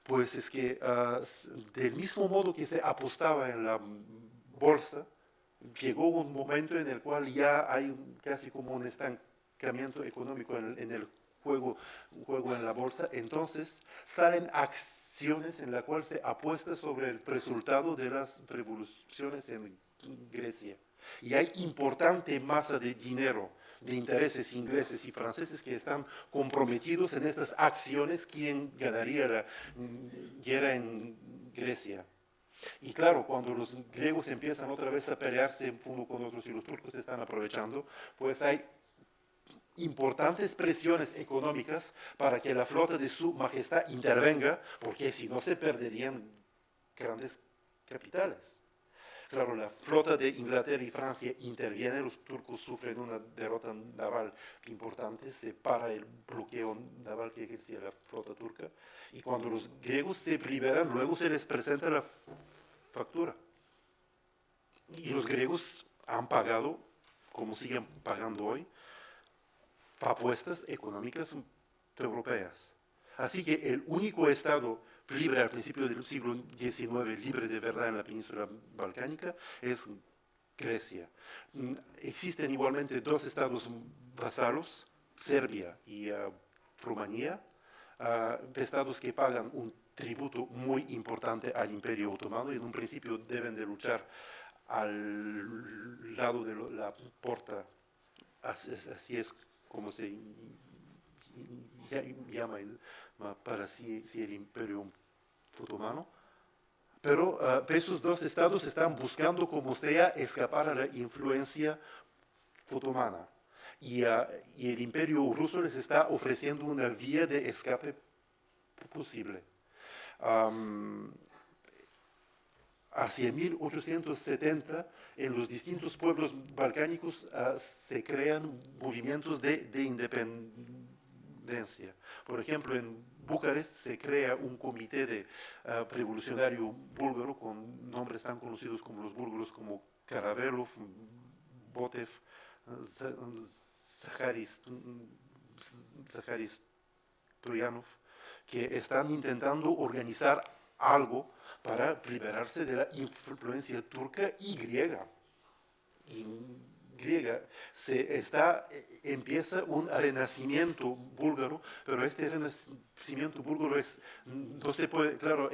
Pues es que del mismo modo que se apostaba en la bolsa, llegó un momento en el cual ya hay casi como un estancamiento económico en el juego en la bolsa, entonces salen acciones en las cuales se apuesta sobre el resultado de las revoluciones en Grecia. Y hay importante masa de dinero, de intereses ingleses y franceses que están comprometidos en estas acciones, quién ganaría la guerra en Grecia. Y claro, cuando los griegos empiezan otra vez a pelearse uno con otros y los turcos están aprovechando, pues hay importantes presiones económicas para que la flota de su majestad intervenga, porque si no se perderían grandes capitales. Claro, la flota de Inglaterra y Francia interviene, los turcos sufren una derrota naval importante, se para el bloqueo naval que ejercía la flota turca, y cuando los griegos se liberan, luego se les presenta la factura. Y los griegos han pagado, como siguen pagando hoy, apuestas económicas europeas. Así que el único estado libre al principio del siglo XIX, libre de verdad en la península balcánica, es Grecia. Existen igualmente dos estados vasalos, Serbia y Rumanía, estados que pagan un tributo muy importante al Imperio Otomano y en un principio deben de luchar al lado de la Porta, así es como se llama para sí el Imperio Otomano, pero esos dos estados están buscando como sea escapar a la influencia otomana y el Imperio ruso les está ofreciendo una vía de escape posible. Hacia 1870, en los distintos pueblos balcánicos se crean movimientos de independencia. Por ejemplo, en Bucarest se crea un comité de revolucionario búlgaro con nombres tan conocidos como los búlgaros como Karavelov, Botev, Zaharis Stoyanov, que están intentando organizar algo para liberarse de la influencia turca y griega. Y empieza un renacimiento búlgaro, pero este renacimiento búlgaro no se puede, claro,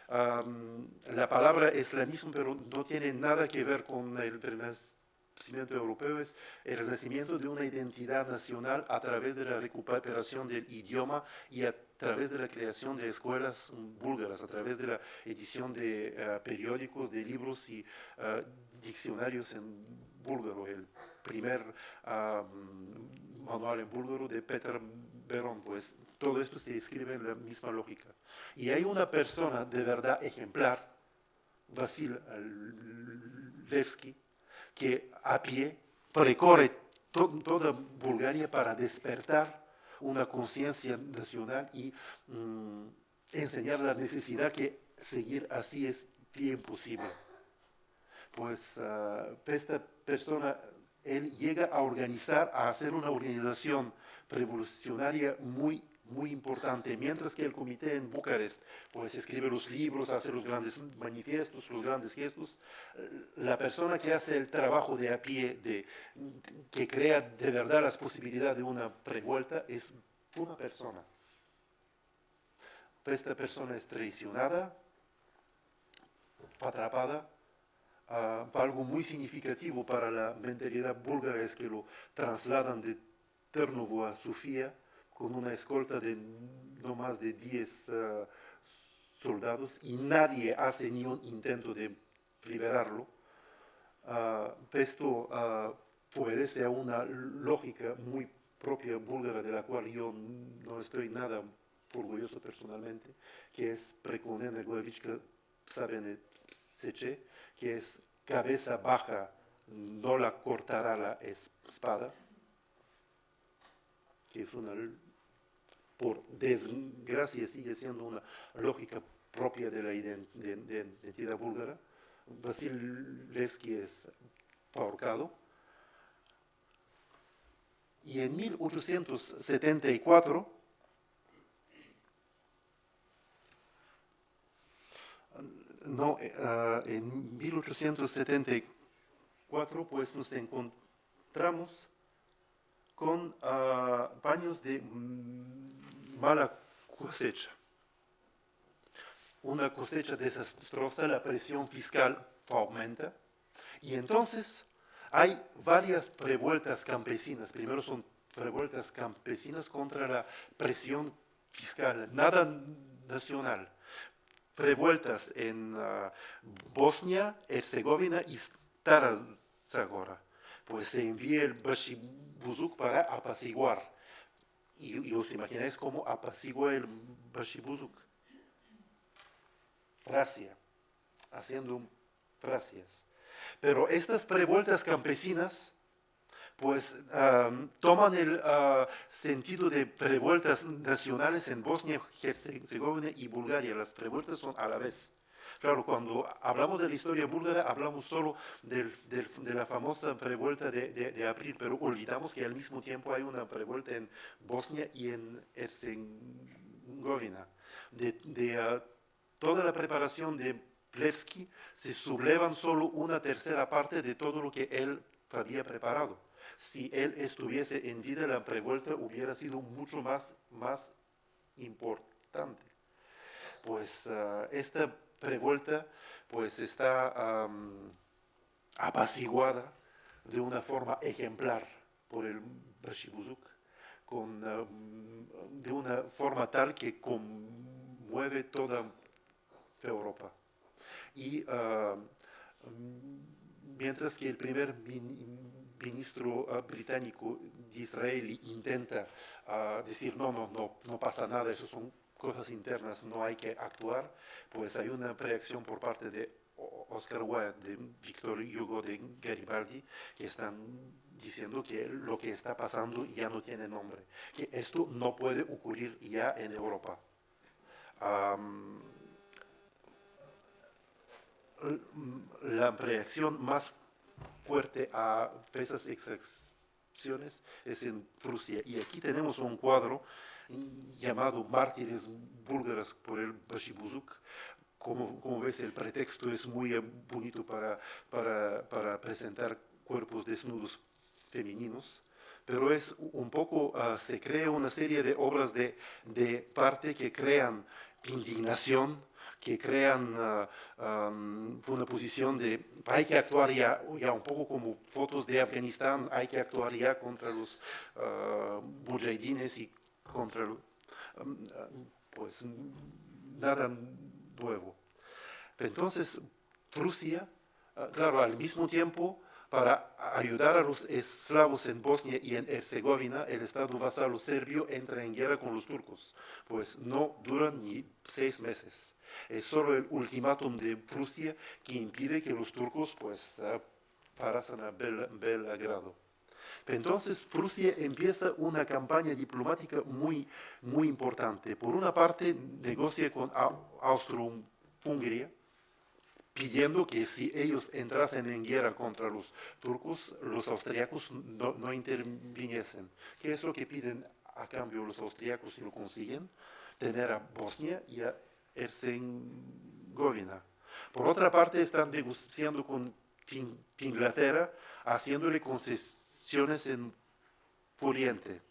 la palabra es la misma, pero no tiene nada que ver con el renacimiento europeo, es el renacimiento de una identidad nacional a través de la recuperación del idioma y a través de la creación de escuelas búlgaras, a través de la edición de periódicos, de libros y diccionarios en búlgaro. El primer manual en búlgaro de Petar Beron, pues todo esto se escribe en la misma lógica. Y hay una persona de verdad ejemplar, Vasil Levski, que a pie recorre toda Bulgaria para despertar una conciencia nacional y enseñar la necesidad que seguir así es bien posible. Pues esta persona, él llega a organizar, a hacer una organización revolucionaria muy importante, mientras que el comité en Bucarest pues escribe los libros, hace los grandes manifiestos, los grandes gestos. La persona que hace el trabajo de a pie, que crea de verdad las posibilidades de una revuelta, es una persona. Esta persona es traicionada, atrapada. Algo muy significativo para la mentalidad búlgara es que lo trasladan de Ternovo a Sofía con una escolta de no más de 10 soldados y nadie hace ni un intento de liberarlo. Esto obedece a una lógica muy propia búlgara, de la cual yo no estoy nada orgulloso personalmente, que es preklonena glavička sabene seche, que es cabeza baja, no la cortará la espada, que es una, por desgracia, sigue siendo una lógica propia de la identidad búlgara. Vasil Levski es ahorcado. Y en 1874, en 1874 pues nos encontramos con años de mala cosecha. Una cosecha desastrosa, la presión fiscal aumenta y entonces hay varias revueltas campesinas. Primero son revueltas campesinas contra la presión fiscal, nada nacional. Revueltas en Bosnia, Herzegovina y Stara Zagora. Pues se envía el Bashibuzuk para apaciguar. Y os imagináis cómo apacigua el Bashibuzuk. Frasia, haciendo frasias. Pero estas revueltas campesinas pues toman el sentido de revueltas nacionales en Bosnia, Herzegovina y Bulgaria. Las revueltas son a la vez. Claro, cuando hablamos de la historia búlgara, hablamos solo de la famosa revuelta de abril, pero olvidamos que al mismo tiempo hay una revuelta en Bosnia y en Herzegovina. Toda la preparación de Levski se sublevan solo una tercera parte de todo lo que él había preparado. Si él estuviese en vida, la revuelta hubiera sido mucho más importante. Pues esta revuelta pues está apaciguada de una forma ejemplar por el Bashibuzuk, de una forma tal que conmueve toda Europa. Y mientras que el primer ministro británico de Israel intenta decir no pasa nada, eso son cosas internas, no hay que actuar, pues hay una reacción por parte de Oscar Wilde, de Víctor Hugo, de Garibaldi, que están diciendo que lo que está pasando ya no tiene nombre, que esto no puede ocurrir ya en Europa. La reacción más fuerte a esas exacciones es en Rusia. Y aquí tenemos un cuadro llamado Mártires búlgaras por el Bashibuzuk. Como ves, el pretexto es muy bonito para presentar cuerpos desnudos femeninos, pero es un poco, se crea una serie de obras de parte que crean indignación, que crean una posición de hay que actuar ya un poco como fotos de Afganistán, hay que actuar ya contra los mujahidines y contra pues nada nuevo. Entonces Rusia, claro, al mismo tiempo, para ayudar a los eslavos en Bosnia y en Herzegovina, el Estado vasallo serbio entra en guerra con los turcos, pues no duran ni 6 meses. Es solo el ultimátum de Prusia que impide que los turcos pues pasen a Belgrado. Entonces Prusia empieza una campaña diplomática muy importante. Por una parte negocia con Austro-Hungría, pidiendo que si ellos entrasen en guerra contra los turcos, los austriacos no interviniesen. ¿Qué es lo que piden a cambio los austriacos si lo consiguen? Tener a Bosnia y a Herzegovina. Por otra parte, están negociando con Inglaterra, haciéndole concesiones en Oriente.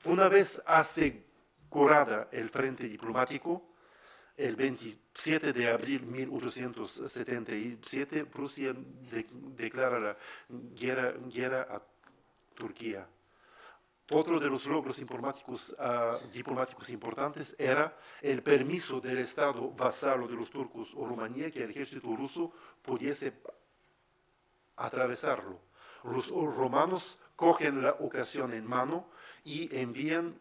Una vez asegurada el frente diplomático, el 27 de abril de 1877, Rusia declara la guerra a Turquía. Otro de los logros diplomáticos importantes era el permiso del Estado vasallo de los turcos o Rumanía que el ejército ruso pudiese atravesarlo. Los romanos cogen la ocasión en mano y envían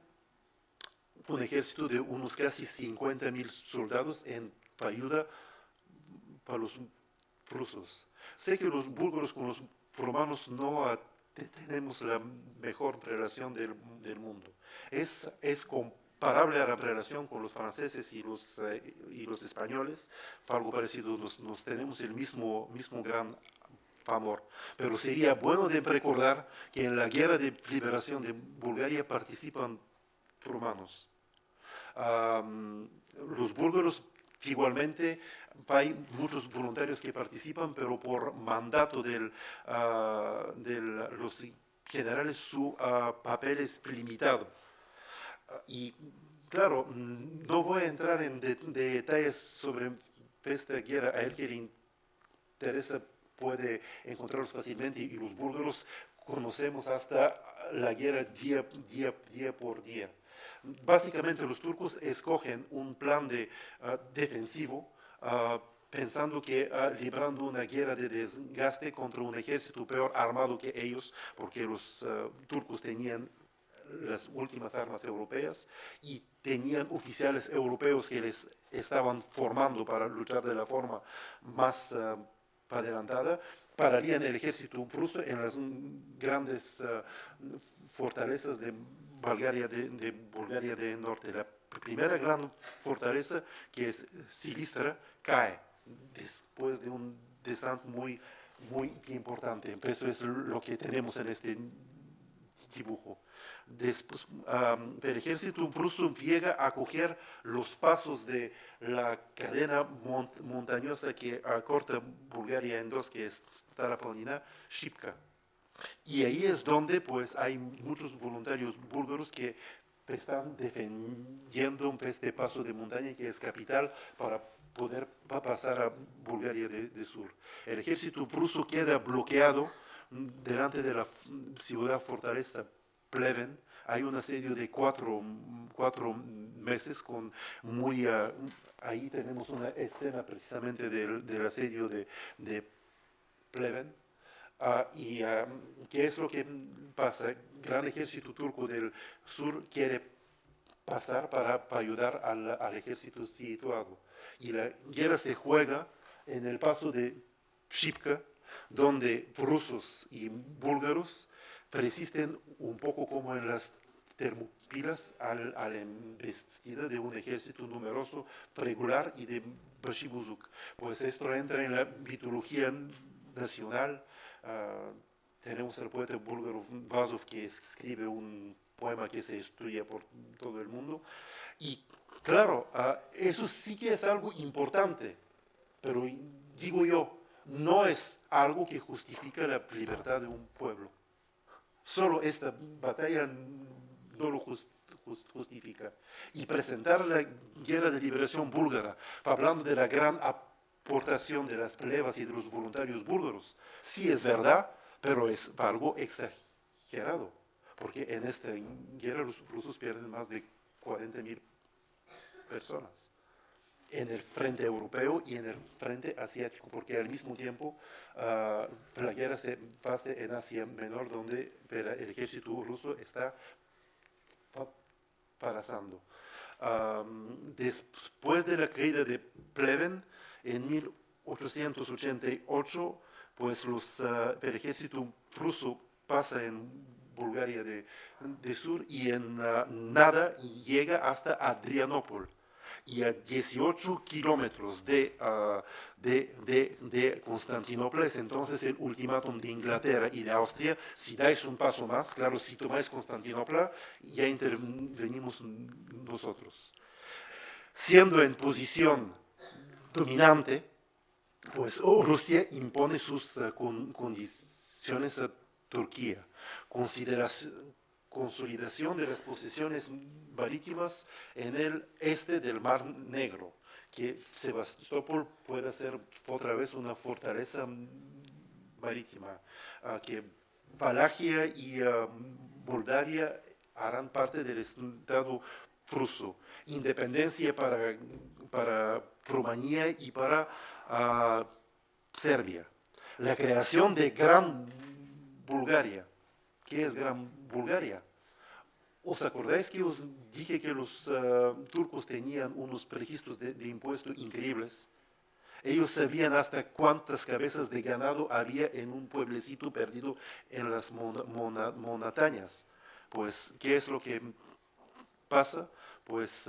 un ejército de unos casi 50.000 soldados en ayuda para los rusos. Sé que los búlgaros con los romanos no tenemos la mejor relación del mundo. Es comparable a la relación con los franceses y los españoles. Para algo parecido, nos tenemos el mismo gran amor. Pero sería bueno de recordar que en la guerra de liberación de Bulgaria participan romanos. Los búlgaros igualmente hay muchos voluntarios que participan, pero por mandato de los generales su papel es limitado. Y claro, no voy a entrar en detalles sobre esta guerra. A él que le interesa puede encontrarlos fácilmente, y los búlgaros conocemos hasta la guerra día por día. Básicamente los turcos escogen un plan defensivo, pensando que librando una guerra de desgaste contra un ejército peor armado que ellos, porque los turcos tenían las últimas armas europeas y tenían oficiales europeos que les estaban formando para luchar de la forma más adelantada, pararían el ejército ruso en las grandes fortalezas de Bulgaria del Norte. La primera gran fortaleza, que es Silistra, cae después de un desastre muy importante. Eso es lo que tenemos en este dibujo. Después, el ejército ruso llega a coger los pasos de la cadena montañosa que corta Bulgaria en dos, que es Stara Shipka. Y ahí es donde pues hay muchos voluntarios búlgaros que están defendiendo este paso de montaña, que es capital para poder pasar a Bulgaria de sur. El ejército ruso queda bloqueado delante de la ciudad fortaleza Pleven. Hay un asedio de cuatro meses con ahí tenemos una escena precisamente del asedio de Pleven. ¿Qué es lo que pasa? El gran ejército turco del sur quiere pasar para ayudar al ejército situado. Y la guerra se juega en el paso de Shipka, donde rusos y búlgaros resisten un poco como en las Termopilas a la embestida de un ejército numeroso, regular y de Bashibuzuk. Pues esto entra en la mitología nacional. Tenemos al poeta búlgaro Vazov, que escribe un poema que se estudia por todo el mundo. Y claro, eso sí que es algo importante, pero digo yo, no es algo que justifica la libertad de un pueblo. Solo esta batalla no lo justifica. Y presentar la guerra de liberación búlgara, hablando de la gran aportación de las plebas y de los voluntarios búlgaros, sí es verdad, pero es algo exagerado, porque en esta guerra los rusos pierden más de 40.000 personas en el frente europeo y en el frente asiático, porque al mismo tiempo la guerra se pasa en Asia Menor, donde el ejército ruso está pasando. Después de la caída de Pleven, en 1888, pues el ejército ruso pasa en Bulgaria de sur y en nada llega hasta Adrianópol. Y a 18 kilómetros de Constantinopla es entonces el ultimátum de Inglaterra y de Austria: si dais un paso más, claro, si tomáis Constantinopla, ya intervenimos nosotros. Siendo en posición dominante, pues Rusia impone sus condiciones a Turquía. Consolidación de las posesiones marítimas en el este del Mar Negro, que Sebastopol pueda ser otra vez una fortaleza marítima, que Valaquia y Moldavia harán parte del Estado ruso, independencia para Rumanía y para Serbia, la creación de gran Bulgaria. ¿Qué es Gran Bulgaria? ¿Os acordáis que os dije que los turcos tenían unos registros de impuestos increíbles? Ellos sabían hasta cuántas cabezas de ganado había en un pueblecito perdido en las montañas. Pues, ¿qué es lo que pasa? Pues,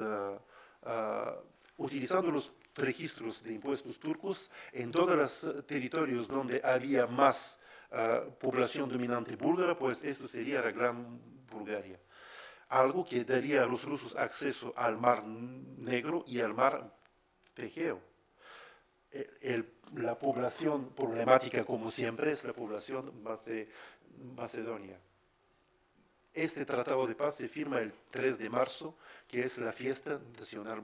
utilizando los registros de impuestos turcos, en todos los territorios donde había más población dominante búlgara, pues esto sería la Gran Bulgaria. Algo que daría a los rusos acceso al Mar Negro y al Mar Egeo. La población problemática, como siempre, es la población de Macedonia. Este tratado de paz se firma el 3 de marzo, que es la fiesta nacional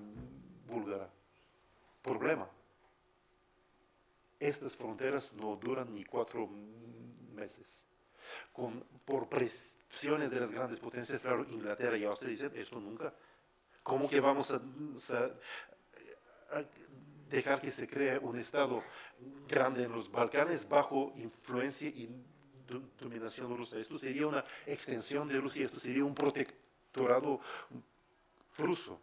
búlgara. Problema. Estas fronteras no duran ni 4 meses. Por presiones de las grandes potencias, claro, Inglaterra y Austria dicen, esto nunca. ¿Cómo que vamos a dejar que se cree un Estado grande en los Balcanes bajo influencia y dominación rusa? Esto sería una extensión de Rusia, esto sería un protectorado ruso.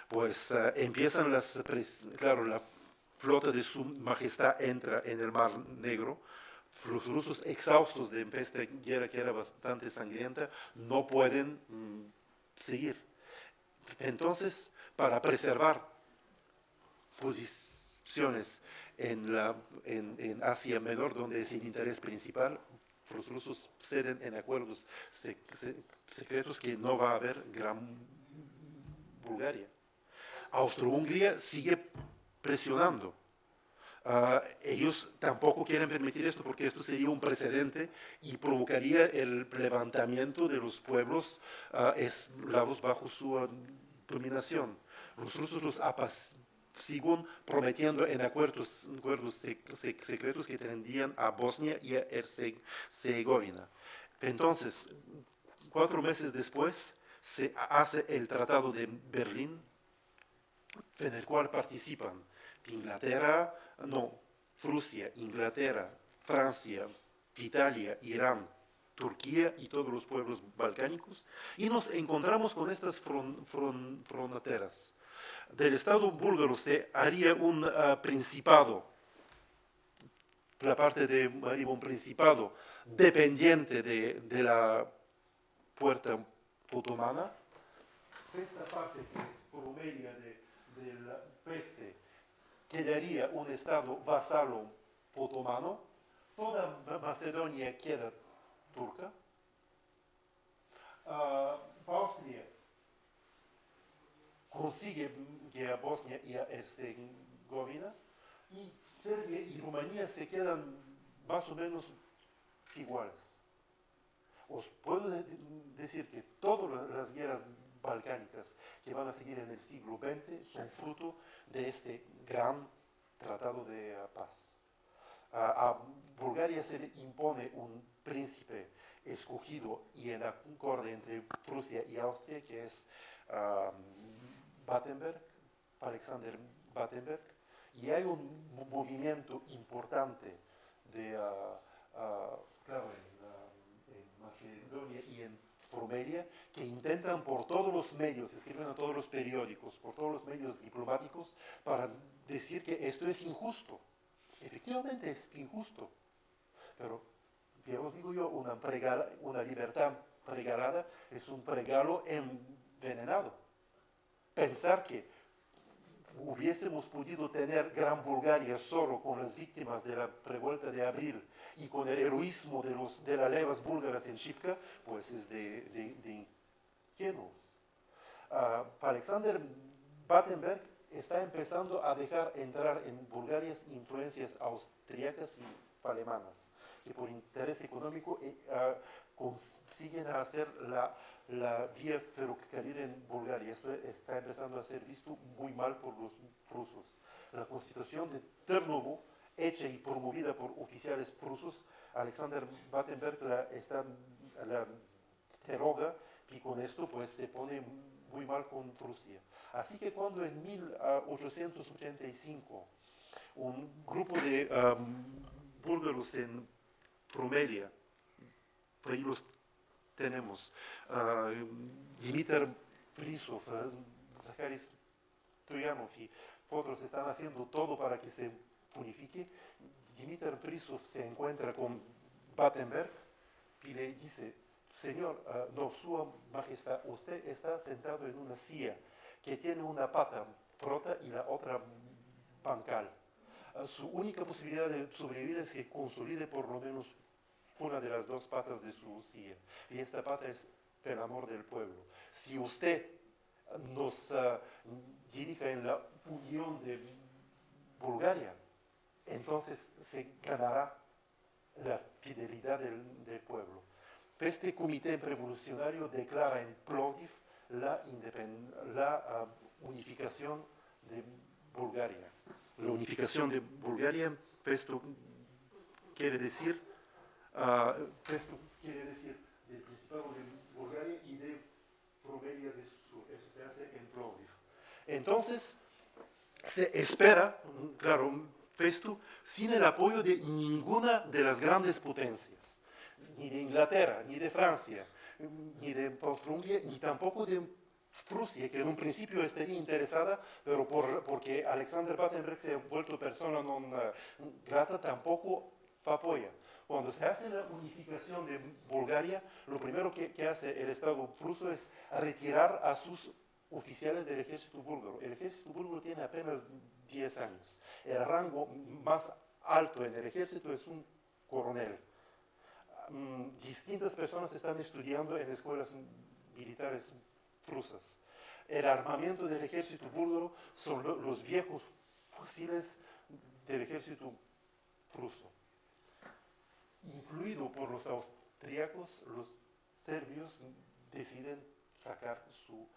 Pues empiezan claro, la flota de su majestad entra en el Mar Negro. Los rusos, exhaustos de esta guerra que era bastante sangrienta, no pueden seguir. Entonces, para preservar posiciones en Asia Menor, donde es el interés principal, los rusos ceden en acuerdos secretos que no va a haber Gran Bulgaria. Austro-Hungría sigue presionando. Ellos tampoco quieren permitir esto porque esto sería un precedente y provocaría el levantamiento de los pueblos eslavos bajo su dominación. Los rusos los siguen prometiendo en acuerdos secretos que tendrían a Bosnia y a Herzegovina. Entonces, 4 meses después, se hace el Tratado de Berlín, en el cual participan Rusia, Inglaterra, Francia, Italia, Irán, Turquía y todos los pueblos balcánicos, y nos encontramos con estas fronteras. Del Estado búlgaro se haría un principado, la parte de un principado dependiente de la puerta otomana. Esta parte que es Rumelia del Peste quedaría un Estado vasalo otomano. Toda Macedonia queda turca. Austria consigue que a Bosnia y a Herzegovina, y Serbia y Rumanía se quedan más o menos iguales. Os puedo decir que todas las guerras balcánicas que van a seguir en el siglo XX son fruto de este gran tratado de paz. A Bulgaria se le impone un príncipe escogido y en acorde entre Prusia y Austria, que es Alexander Battenberg, y hay un movimiento importante claro, en Macedonia y en Rumelia, que intentan por todos los medios, escriben en todos los periódicos, por todos los medios diplomáticos, para decir que esto es injusto. Efectivamente es injusto, pero, ya os digo yo, una libertad regalada es un regalo envenenado. Pensar que hubiésemos podido tener Gran Bulgaria solo con las víctimas de la revuelta de abril y con el heroísmo de las levas búlgaras en Shipka, pues es de ingenuos. Alexander Battenberg está empezando a dejar entrar en Bulgaria influencias austríacas y alemanas, que por interés económico consiguen hacer la vía ferrocarril en Bulgaria. Esto está empezando a ser visto muy mal por los rusos. La constitución de Ternovo, hecha y promovida por oficiales rusos, Alexander Battenberg la deroga, y con esto pues se pone muy mal con Rusia. Así que cuando en 1885 un grupo de búlgaros en Rumelia ahí los tenemos. Dimitar Brissov, Zakharis Stoyanov y otros están haciendo todo para que se unifique. Dimitar Brissov se encuentra con Battenberg y le dice: señor, no, su majestad, usted está sentado en una silla que tiene una pata rota y la otra bancal. Su única posibilidad de sobrevivir es que consolide por lo menos una de las dos patas de su silla. Y esta pata es el amor del pueblo. Si usted nos dirige en la unión de Bulgaria, entonces se ganará la fidelidad del pueblo. Este comité revolucionario declara en Plovdiv la unificación de Bulgaria. La unificación de Bulgaria, esto quiere decir del Principado de Bulgaria y de Rumelia del Sur. Eso se hace en Plovdiv. Entonces, se espera, claro, esto sin el apoyo de ninguna de las grandes potencias, ni de Inglaterra, ni de Francia, ni de Austria-Hungría, ni tampoco de Rusia, que en un principio estaría interesada, pero porque Alexander Battenberg se ha vuelto persona non grata, tampoco apoya. Cuando se hace la unificación de Bulgaria, lo primero que hace el Estado ruso es retirar a sus oficiales del ejército búlgaro. El ejército búlgaro tiene apenas 10 años. El rango más alto en el ejército es un coronel. Distintas personas están estudiando en escuelas militares rusas. El armamento del ejército búlgaro son los viejos fusiles del ejército ruso. Influido por los austríacos, los serbios deciden sacar su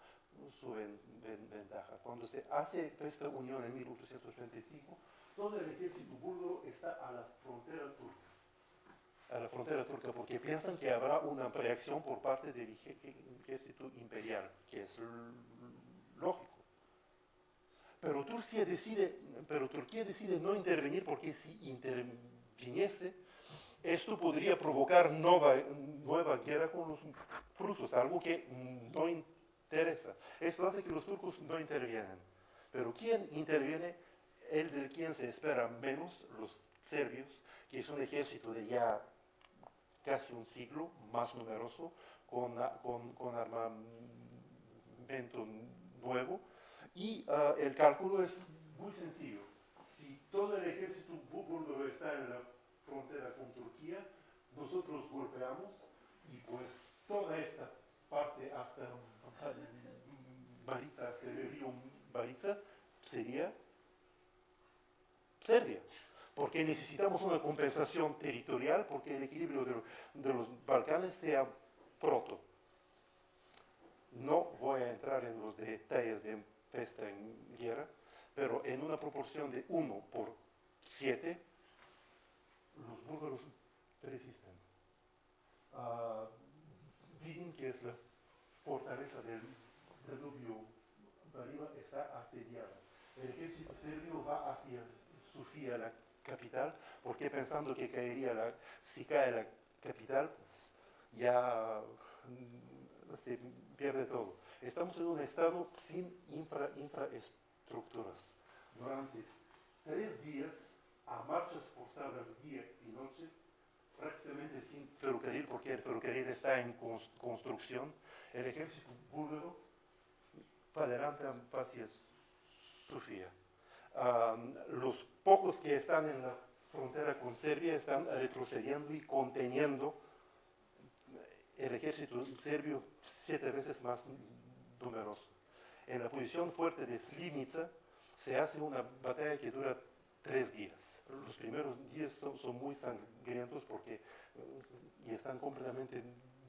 ventaja. Cuando se hace esta unión en 1835, todo el ejército búlgaro está a la frontera turca, porque piensan que habrá una reacción por parte del ejército imperial, que es lógico. Pero Turquía decide no intervenir, porque si interviniese, esto podría provocar nueva guerra con los rusos, algo que no interesa. Esto hace que los turcos no intervienen. Pero ¿quién interviene? El del quien se espera menos, los serbios, que es un ejército de ya casi un siglo, más numeroso, con armamento nuevo. Y el cálculo es muy sencillo. Si todo el ejército búlgaro está en la frontera con Turquía, nosotros golpeamos y pues toda esta parte hasta Barica, hasta el río Barica, sería Serbia. Porque necesitamos una compensación territorial, porque el equilibrio de los Balcanes sea roto. No voy a entrar en los detalles de esta guerra, pero en una proporción de 1:7, los búlgaros resisten. Vidin, que es la fortaleza del Danubio arriba, está asediada. El ejército serbio va hacia Sofía, la capital, porque pensando que si cae la capital, pues ya se pierde todo. Estamos en un estado sin infraestructuras. Durante 3 días, a marchas forzadas día y noche, prácticamente sin ferrocarril, porque el ferrocarril está en construcción, el ejército búlgaro va adelante hacia Sofía. Los pocos que están en la frontera con Serbia están retrocediendo y conteniendo el ejército serbio 7 veces más numeroso. En la posición fuerte de Slivnica se hace una batalla que dura 3 días. Los primeros días son muy sangrientos porque y están completamente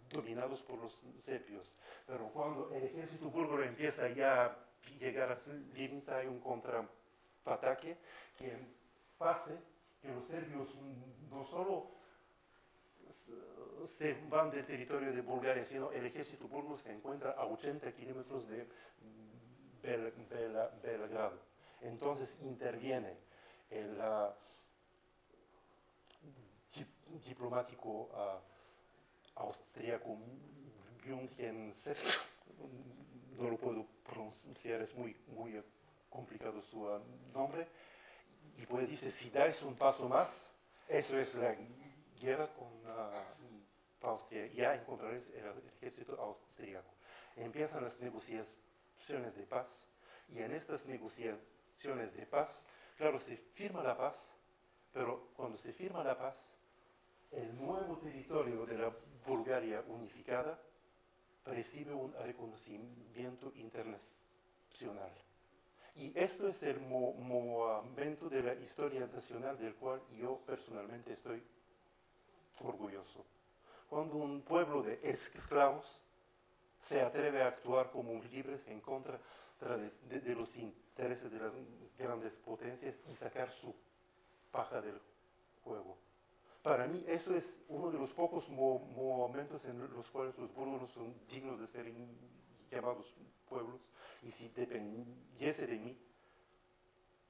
dominados por los serbios. Pero cuando el ejército búlgaro empieza ya a llegar a Slivnica, hay un contraataque que hace que los serbios no solo se van del territorio de Bulgaria, sino el ejército búlgaro se encuentra a 80 kilómetros de Belgrado. Entonces interviene el diplomático austríaco Jungensepp, no lo puedo pronunciar, es muy complicado su nombre, y pues dice, si dais un paso más, eso es la guerra con Austria, ya encontraréis el ejército austríaco. Empiezan las negociaciones de paz, y en estas negociaciones de paz, claro, se firma la paz, pero cuando se firma la paz, el nuevo territorio de la Bulgaria unificada recibe un reconocimiento internacional. Y esto es el momento de la historia nacional del cual yo personalmente estoy orgulloso. Cuando un pueblo de esclavos se atreve a actuar como libres en contra de los intereses de las grandes potencias y sacar su paja del juego. Para mí eso es uno de los pocos momentos en los cuales los búlgaros son dignos de ser llamados pueblos, y si dependiese de mí,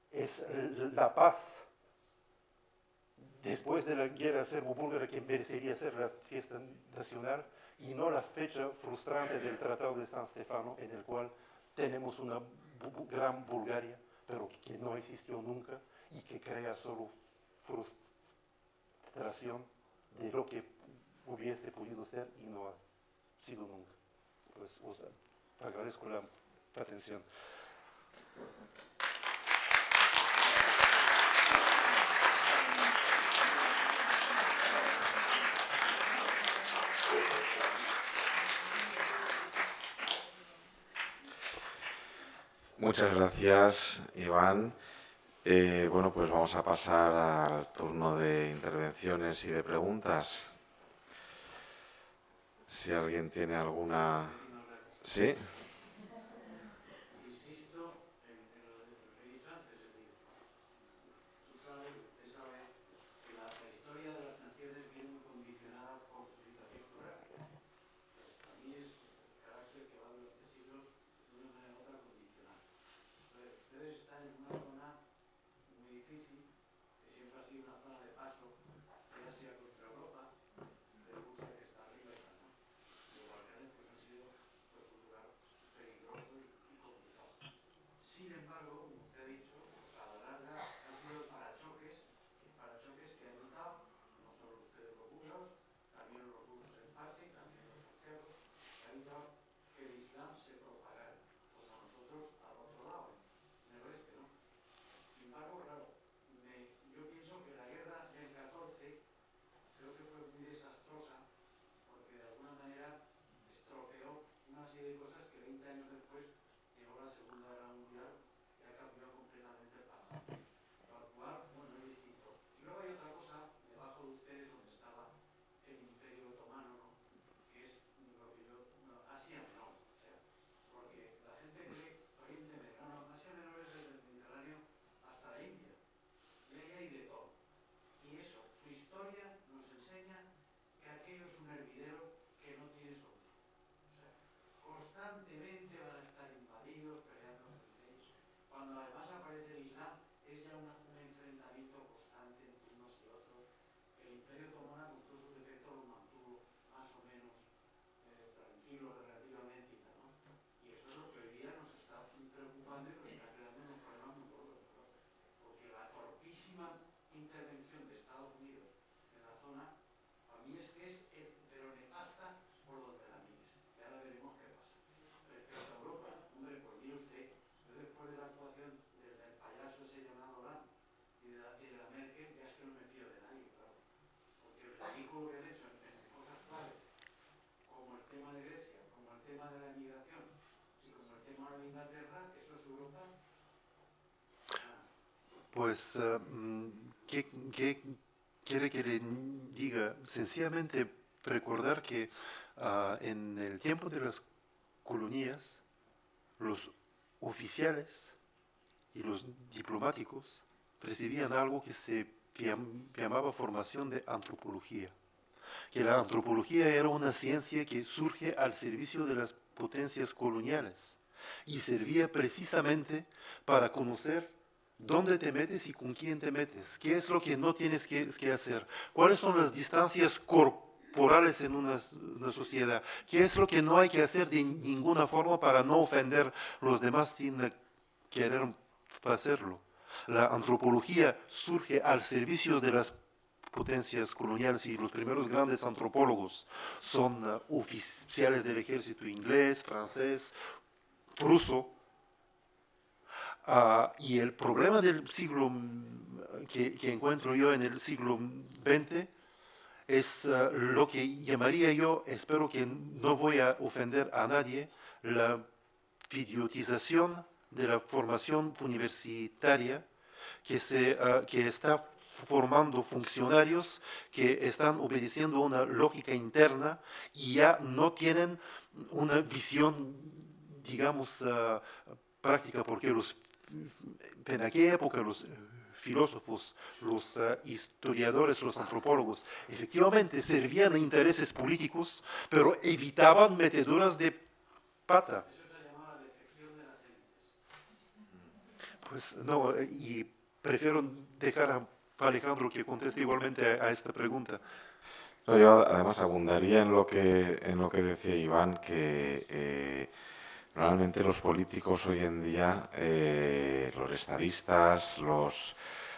es la paz después de la guerra serbo-búlgara que merecería ser la fiesta nacional, y no la fecha frustrante del Tratado de San Stefano, en el cual tenemos una gran Bulgaria, pero que no existió nunca y que crea solo frustración de lo que hubiese podido ser y no ha sido nunca. Pues os agradezco la atención. Muchas gracias, Iván. Bueno, pues vamos a pasar al turno de intervenciones y de preguntas. Si alguien tiene alguna... ¿Sí? Insisto en lo que he dicho antes, es decir, tú sabes, usted sabe que la historia de las naciones viene muy condicionada por su situación geográfica. Para mí es el carácter que va durante siglos de una manera u otra condicionada. Entonces, ustedes están en una zona muy difícil, que siempre ha sido una zona de paso, ya sea contra Europa, de Rusia que está arriba y tal, ¿no? Los Balcanes pues han sido pues, un lugar peligroso y complicado. Sin embargo, como usted ha dicho, pues a la larga han sido parachoques que han notado, no solo ustedes los búlgaros, también los rusos en parte, también los turcos, que han notado que el Islam se propagara, como nosotros al otro lado, en el oeste, ¿no? Sin embargo, claro, yo pienso que la guerra del 14 creo que fue muy desastrosa, porque de alguna manera estropeó una serie de cosas que 20 años después llegó la Segunda Guerra Mundial y ha cambiado completamente el panorama. Lo actual, bueno, es distinto. Y luego hay otra cosa debajo de ustedes donde estaba el Imperio Otomano, ¿no? Que es lo que yo, Asia Menor, o sea, porque la gente cree Oriente Medio, no, Asia Menor es desde el Mediterráneo hasta la India, y ahí hay de todo. Y eso, su historia nos enseña que aquello es un hervidero que no tiene solución. O sea, constantemente van a estar invadidos, peleándose entre ellos. Cuando además aparece el Islam, es ya un enfrentamiento constante entre unos y otros. El Imperio Otomano, con todos sus defectos, lo mantuvo más o menos tranquilo relativamente y tal, ¿no? Y eso es lo que hoy día nos está preocupando y nos está creando unos problemas muy gordos, ¿no? Porque la torpísima intervención de Estados Unidos en la zona, a mí es que es, pero nefasta por donde la mires. Y ahora veremos qué pasa. Respecto a Europa, hombre, pues mire usted, yo después de la actuación del payaso ese llamado Hollande y de la Merkel, ya es que no me fío de nadie, claro. Porque el ridículo que han hecho en cosas claves, como el tema de Grecia, como el tema de la inmigración y como el tema de Inglaterra, eso es Europa. Pues, ¿qué quiere que le diga? Sencillamente recordar que en el tiempo de las colonias, los oficiales y los diplomáticos recibían algo que se llamaba formación de antropología. Que la antropología era una ciencia que surge al servicio de las potencias coloniales y servía precisamente para conocer dónde te metes y con quién te metes, qué es lo que no tienes que hacer, cuáles son las distancias corporales temporales en una sociedad. ¿Qué es lo que no hay que hacer de ninguna forma para no ofender a los demás sin querer hacerlo? La antropología surge al servicio de las potencias coloniales y los primeros grandes antropólogos son oficiales del ejército inglés, francés, ruso. Y el problema del siglo que encuentro yo en el siglo XX es lo que llamaría yo, espero que no voy a ofender a nadie, la idiotización de la formación universitaria que está formando funcionarios que están obedeciendo a una lógica interna y ya no tienen una visión, digamos, práctica, porque en aquella época los filósofos, los historiadores, los antropólogos, efectivamente servían a intereses políticos, pero evitaban meteduras de pata. Eso se llamaba defección de las élites. Pues no, y prefiero dejar a Alejandro que conteste igualmente a esta pregunta. No, yo además abundaría en lo que decía Iván, que realmente los políticos hoy en día, los estadistas, los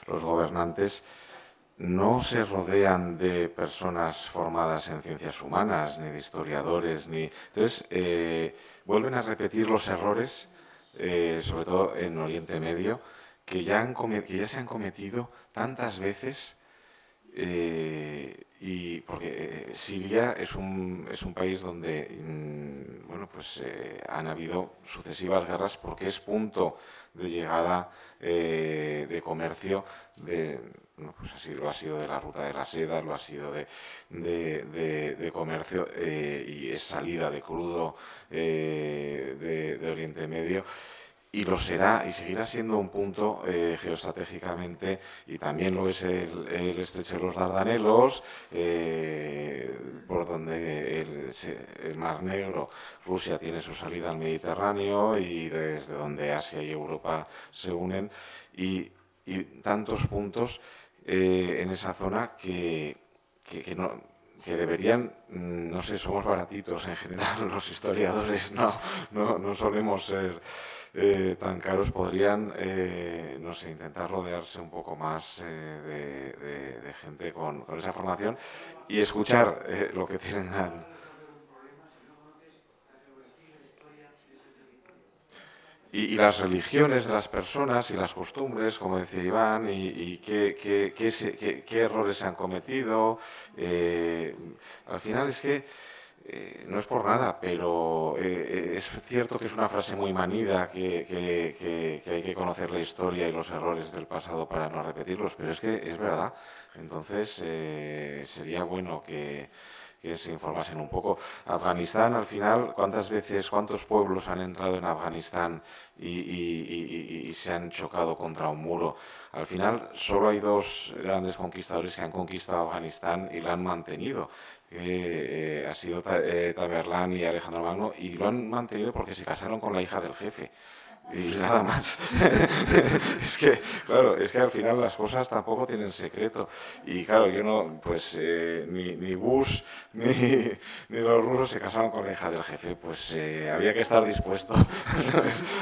gobernantes, no se rodean de personas formadas en ciencias humanas, ni de historiadores, ni... Entonces, vuelven a repetir los errores, sobre todo en Oriente Medio, que ya se han cometido tantas veces, y porque Siria es un país donde bueno, pues, han habido sucesivas guerras porque es punto de llegada de comercio bueno, pues lo ha sido de la ruta de la seda, lo ha sido de comercio, y es salida de crudo de Oriente Medio. Y lo será y seguirá siendo un punto geoestratégicamente, y también lo es el estrecho de los Dardanelos, por donde el Mar Negro, Rusia tiene su salida al Mediterráneo y desde donde Asia y Europa se unen, y tantos puntos en esa zona que no, que deberían, no sé, somos baratitos en general, los historiadores no solemos ser tan caros, podrían, no sé, intentar rodearse un poco más de gente con esa formación y escuchar lo que tienen y las religiones de las personas y las costumbres, como decía Iván, y qué errores se han cometido. Al final es que no es por nada, pero es cierto que es una frase muy manida, que hay que conocer la historia y los errores del pasado para no repetirlos, pero es que es verdad. Entonces sería bueno que se informasen un poco. Afganistán, al final, cuántos pueblos han entrado en Afganistán y se han chocado contra un muro? Al final, solo hay dos grandes conquistadores que han conquistado Afganistán y lo han mantenido. Ha sido Tamerlán y Alejandro Magno, y lo han mantenido porque se casaron con la hija del jefe. Y nada más. Es que, claro, es que al final las cosas tampoco tienen secreto. Y claro, yo no, pues ni Bush ni los rusos se casaron con la hija del jefe, pues había que estar dispuesto.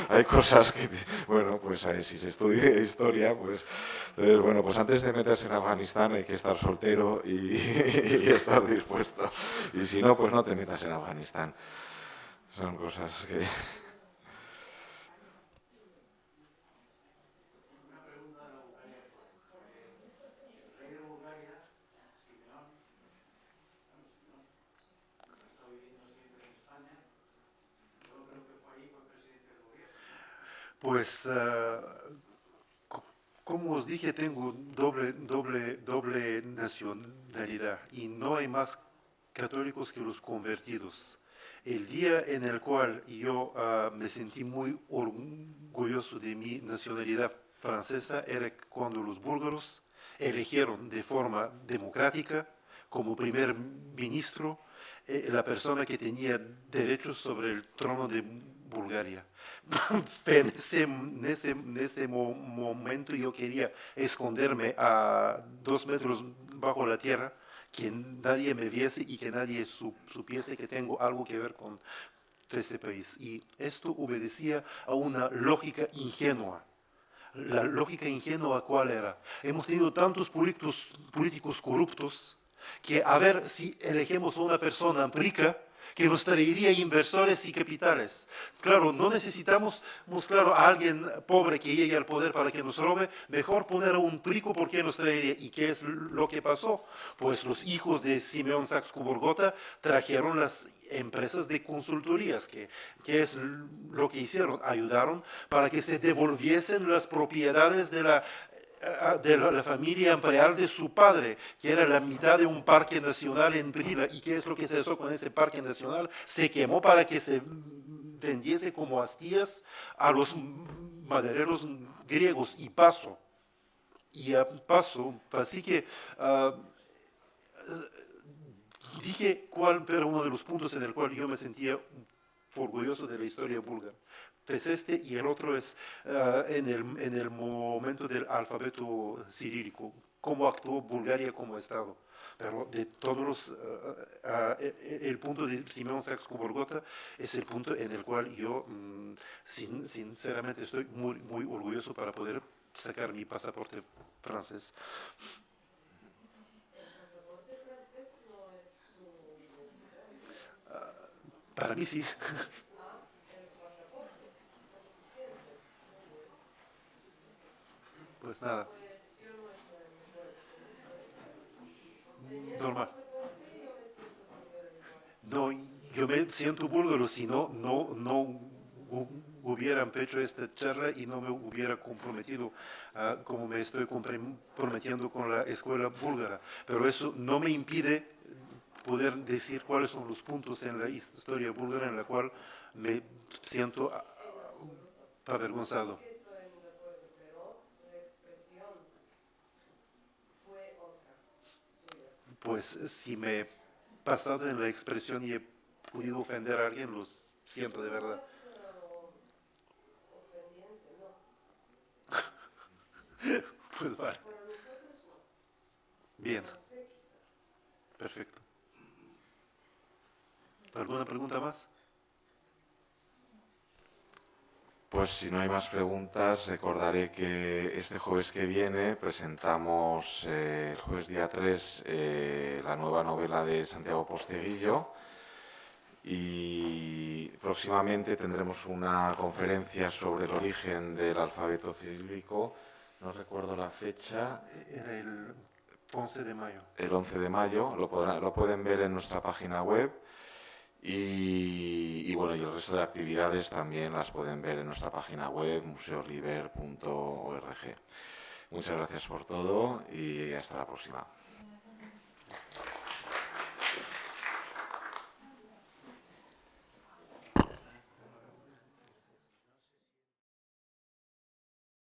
Hay cosas que, bueno, pues si se estudia historia, pues, entonces, bueno, pues antes de meterse en Afganistán hay que estar soltero y estar dispuesto. Y si no, pues no te metas en Afganistán. Son cosas que... Pues, como os dije, tengo doble nacionalidad y no hay más católicos que los convertidos. El día en el cual yo me sentí muy orgulloso de mi nacionalidad francesa era cuando los búlgaros eligieron de forma democrática como primer ministro la persona que tenía derechos sobre el trono de Bulgaria. En ese momento yo quería esconderme a 2 metros bajo la tierra, que nadie me viese y que nadie supiese que tengo algo que ver con este país. Y esto obedecía a una lógica ingenua. La lógica ingenua, ¿cuál era? Hemos tenido tantos políticos corruptos que a ver si elegimos a una persona rica que nos traería inversores y capitales. Claro, no necesitamos, claro, a alguien pobre que llegue al poder para que nos robe, mejor poner a un rico porque nos traería. ¿Y qué es lo que pasó? Pues los hijos de Simeón Saxe-Coburgota trajeron las empresas de consultorías, que es lo que hicieron, ayudaron para que se devolviesen las propiedades de la familia imperial de su padre, que era la mitad de un parque nacional en Brila. ¿Y qué es lo que se hizo con ese parque nacional? Se quemó para que se vendiese como astillas a los madereros griegos y paso. Así que dije cuál era uno de los puntos en el cual yo me sentía orgulloso de la historia búlgara. Es este, y el otro es en el momento del alfabeto cirílico, cómo actuó Bulgaria como Estado. Pero de todos los, el punto de Simeón Saxe-Coburgota es el punto en el cual yo sinceramente estoy muy, muy orgulloso para poder sacar mi pasaporte francés. Para mí sí. Pues nada. Normal. No, yo me siento búlgaro, si no hubieran hecho esta charla y no me hubiera comprometido como me estoy comprometiendo con la escuela búlgara. Pero eso no me impide poder decir cuáles son los puntos en la historia búlgara en la cual me siento avergonzado. Pues si me he pasado en la expresión y he podido ofender a alguien, lo siento de verdad. Pues vale. Bien. Perfecto. ¿Alguna pregunta más? Pues si no hay más preguntas, recordaré que este jueves que viene presentamos, el jueves día 3, la nueva novela de Santiago Posteguillo, y próximamente tendremos una conferencia sobre el origen del alfabeto cirílico. No recuerdo la fecha. Era el 11 de mayo. El 11 de mayo, lo pueden ver en nuestra página web. Y bueno, y el resto de actividades también las pueden ver en nuestra página web, museoliber.org. Muchas gracias por todo y hasta la próxima.